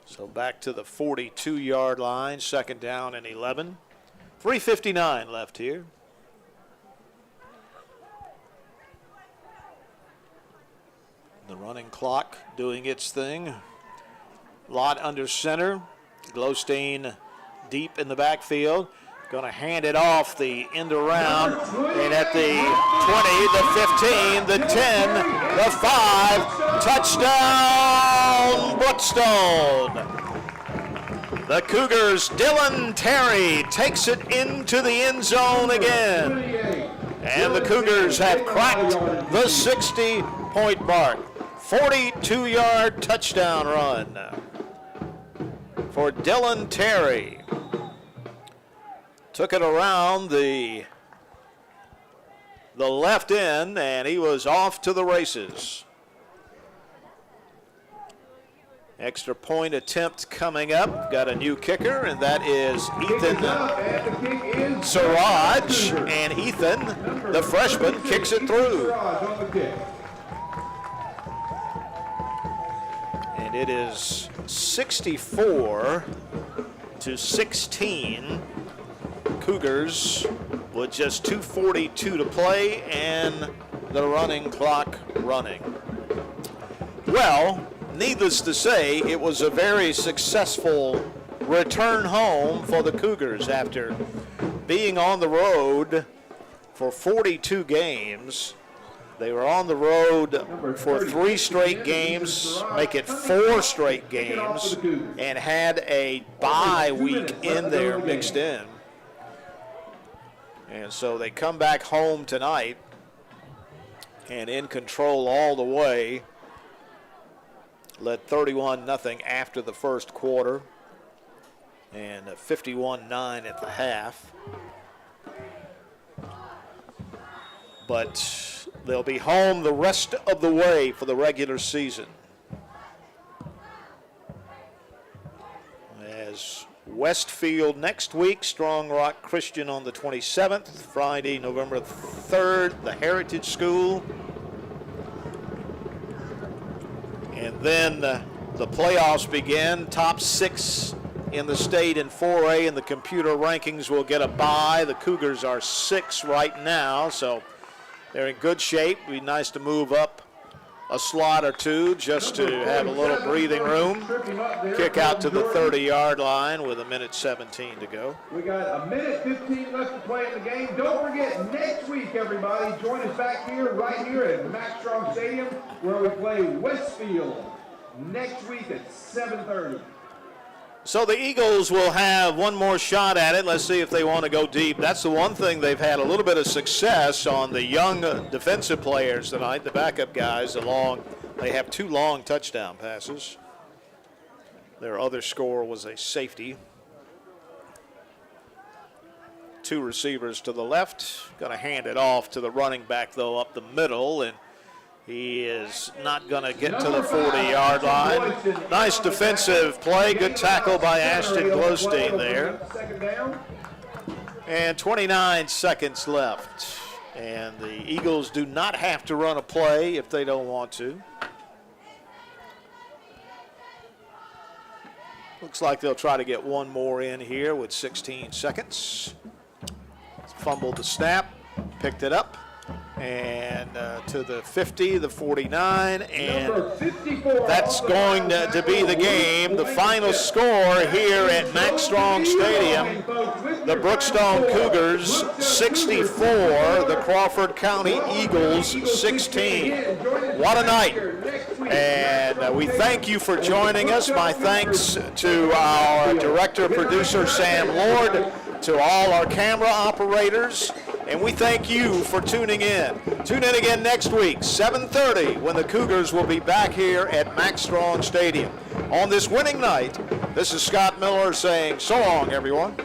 So back to the 42-yard line, second down and 11. 3:59 left here. The running clock doing its thing. Lott under center. Glosteen deep in the backfield. Going to hand it off the end around, and at the 20, the 15, the 10, the 5, touchdown Brookstone. The Cougars' Dylan Terry takes it into the end zone again. And the Cougars have cracked the 60-point mark. 42-yard touchdown run for Dylan Terry. Took it around the left end, and he was off to the races. Extra point attempt coming up. Got a new kicker, and that is Ethan Siraj. And Ethan, the freshman, kicks it through. And it is 64-16. Cougars with just 2:42 to play and the running clock running. Well, needless to say, it was a very successful return home for the Cougars after being on the road for 42 games. They were on the road for 3 straight games, make it 4 straight games, and had a bye week in there mixed in. And so they come back home tonight and in control all the way. Led 31-0 after the first quarter and 51-9 at the half. But they'll be home the rest of the way for the regular season. As Westfield next week, Strong Rock Christian on the 27th, Friday, November 3rd, the Heritage School. And then the playoffs begin. Top 6 in the state in 4A, and the computer rankings will get a bye. The Cougars are 6 right now, so they're in good shape. It'd be nice to move up a slot or two just to have a little breathing room. Kick out to the 30-yard line with 1:17 to go. We got 1:15 left to play in the game. Don't forget, next week, everybody, join us back here, right here at Max Strong Stadium, where we play Westfield next week at 7:30. So the Eagles will have one more shot at it. Let's see if they want to go deep. That's the one thing they've had a little bit of success on the young defensive players tonight, the backup guys. They have 2 long touchdown passes. Their other score was a safety. 2 receivers to the left. Going to hand it off to the running back, though, up the middle, and he is not going to get to the 40-yard line. Nice defensive play. Good tackle by Ashton Glowstein there. And 29 seconds left. And the Eagles do not have to run a play if they don't want to. Looks like they'll try to get one more in here with 16 seconds. Fumbled the snap, picked it up. And to the 50, the 49, and that's going to be the game. The final score here at Max Strong Stadium, the Brookstone Cougars 64, the Crawford County Eagles 16. What a night. And we thank you for joining us. My thanks to our director, producer, Sam Lord, to all our camera operators, and we thank you for tuning in. Tune in again next week, 7:30, when the Cougars will be back here at Max Strong Stadium. On this winning night, this is Scott Miller saying so long, everyone.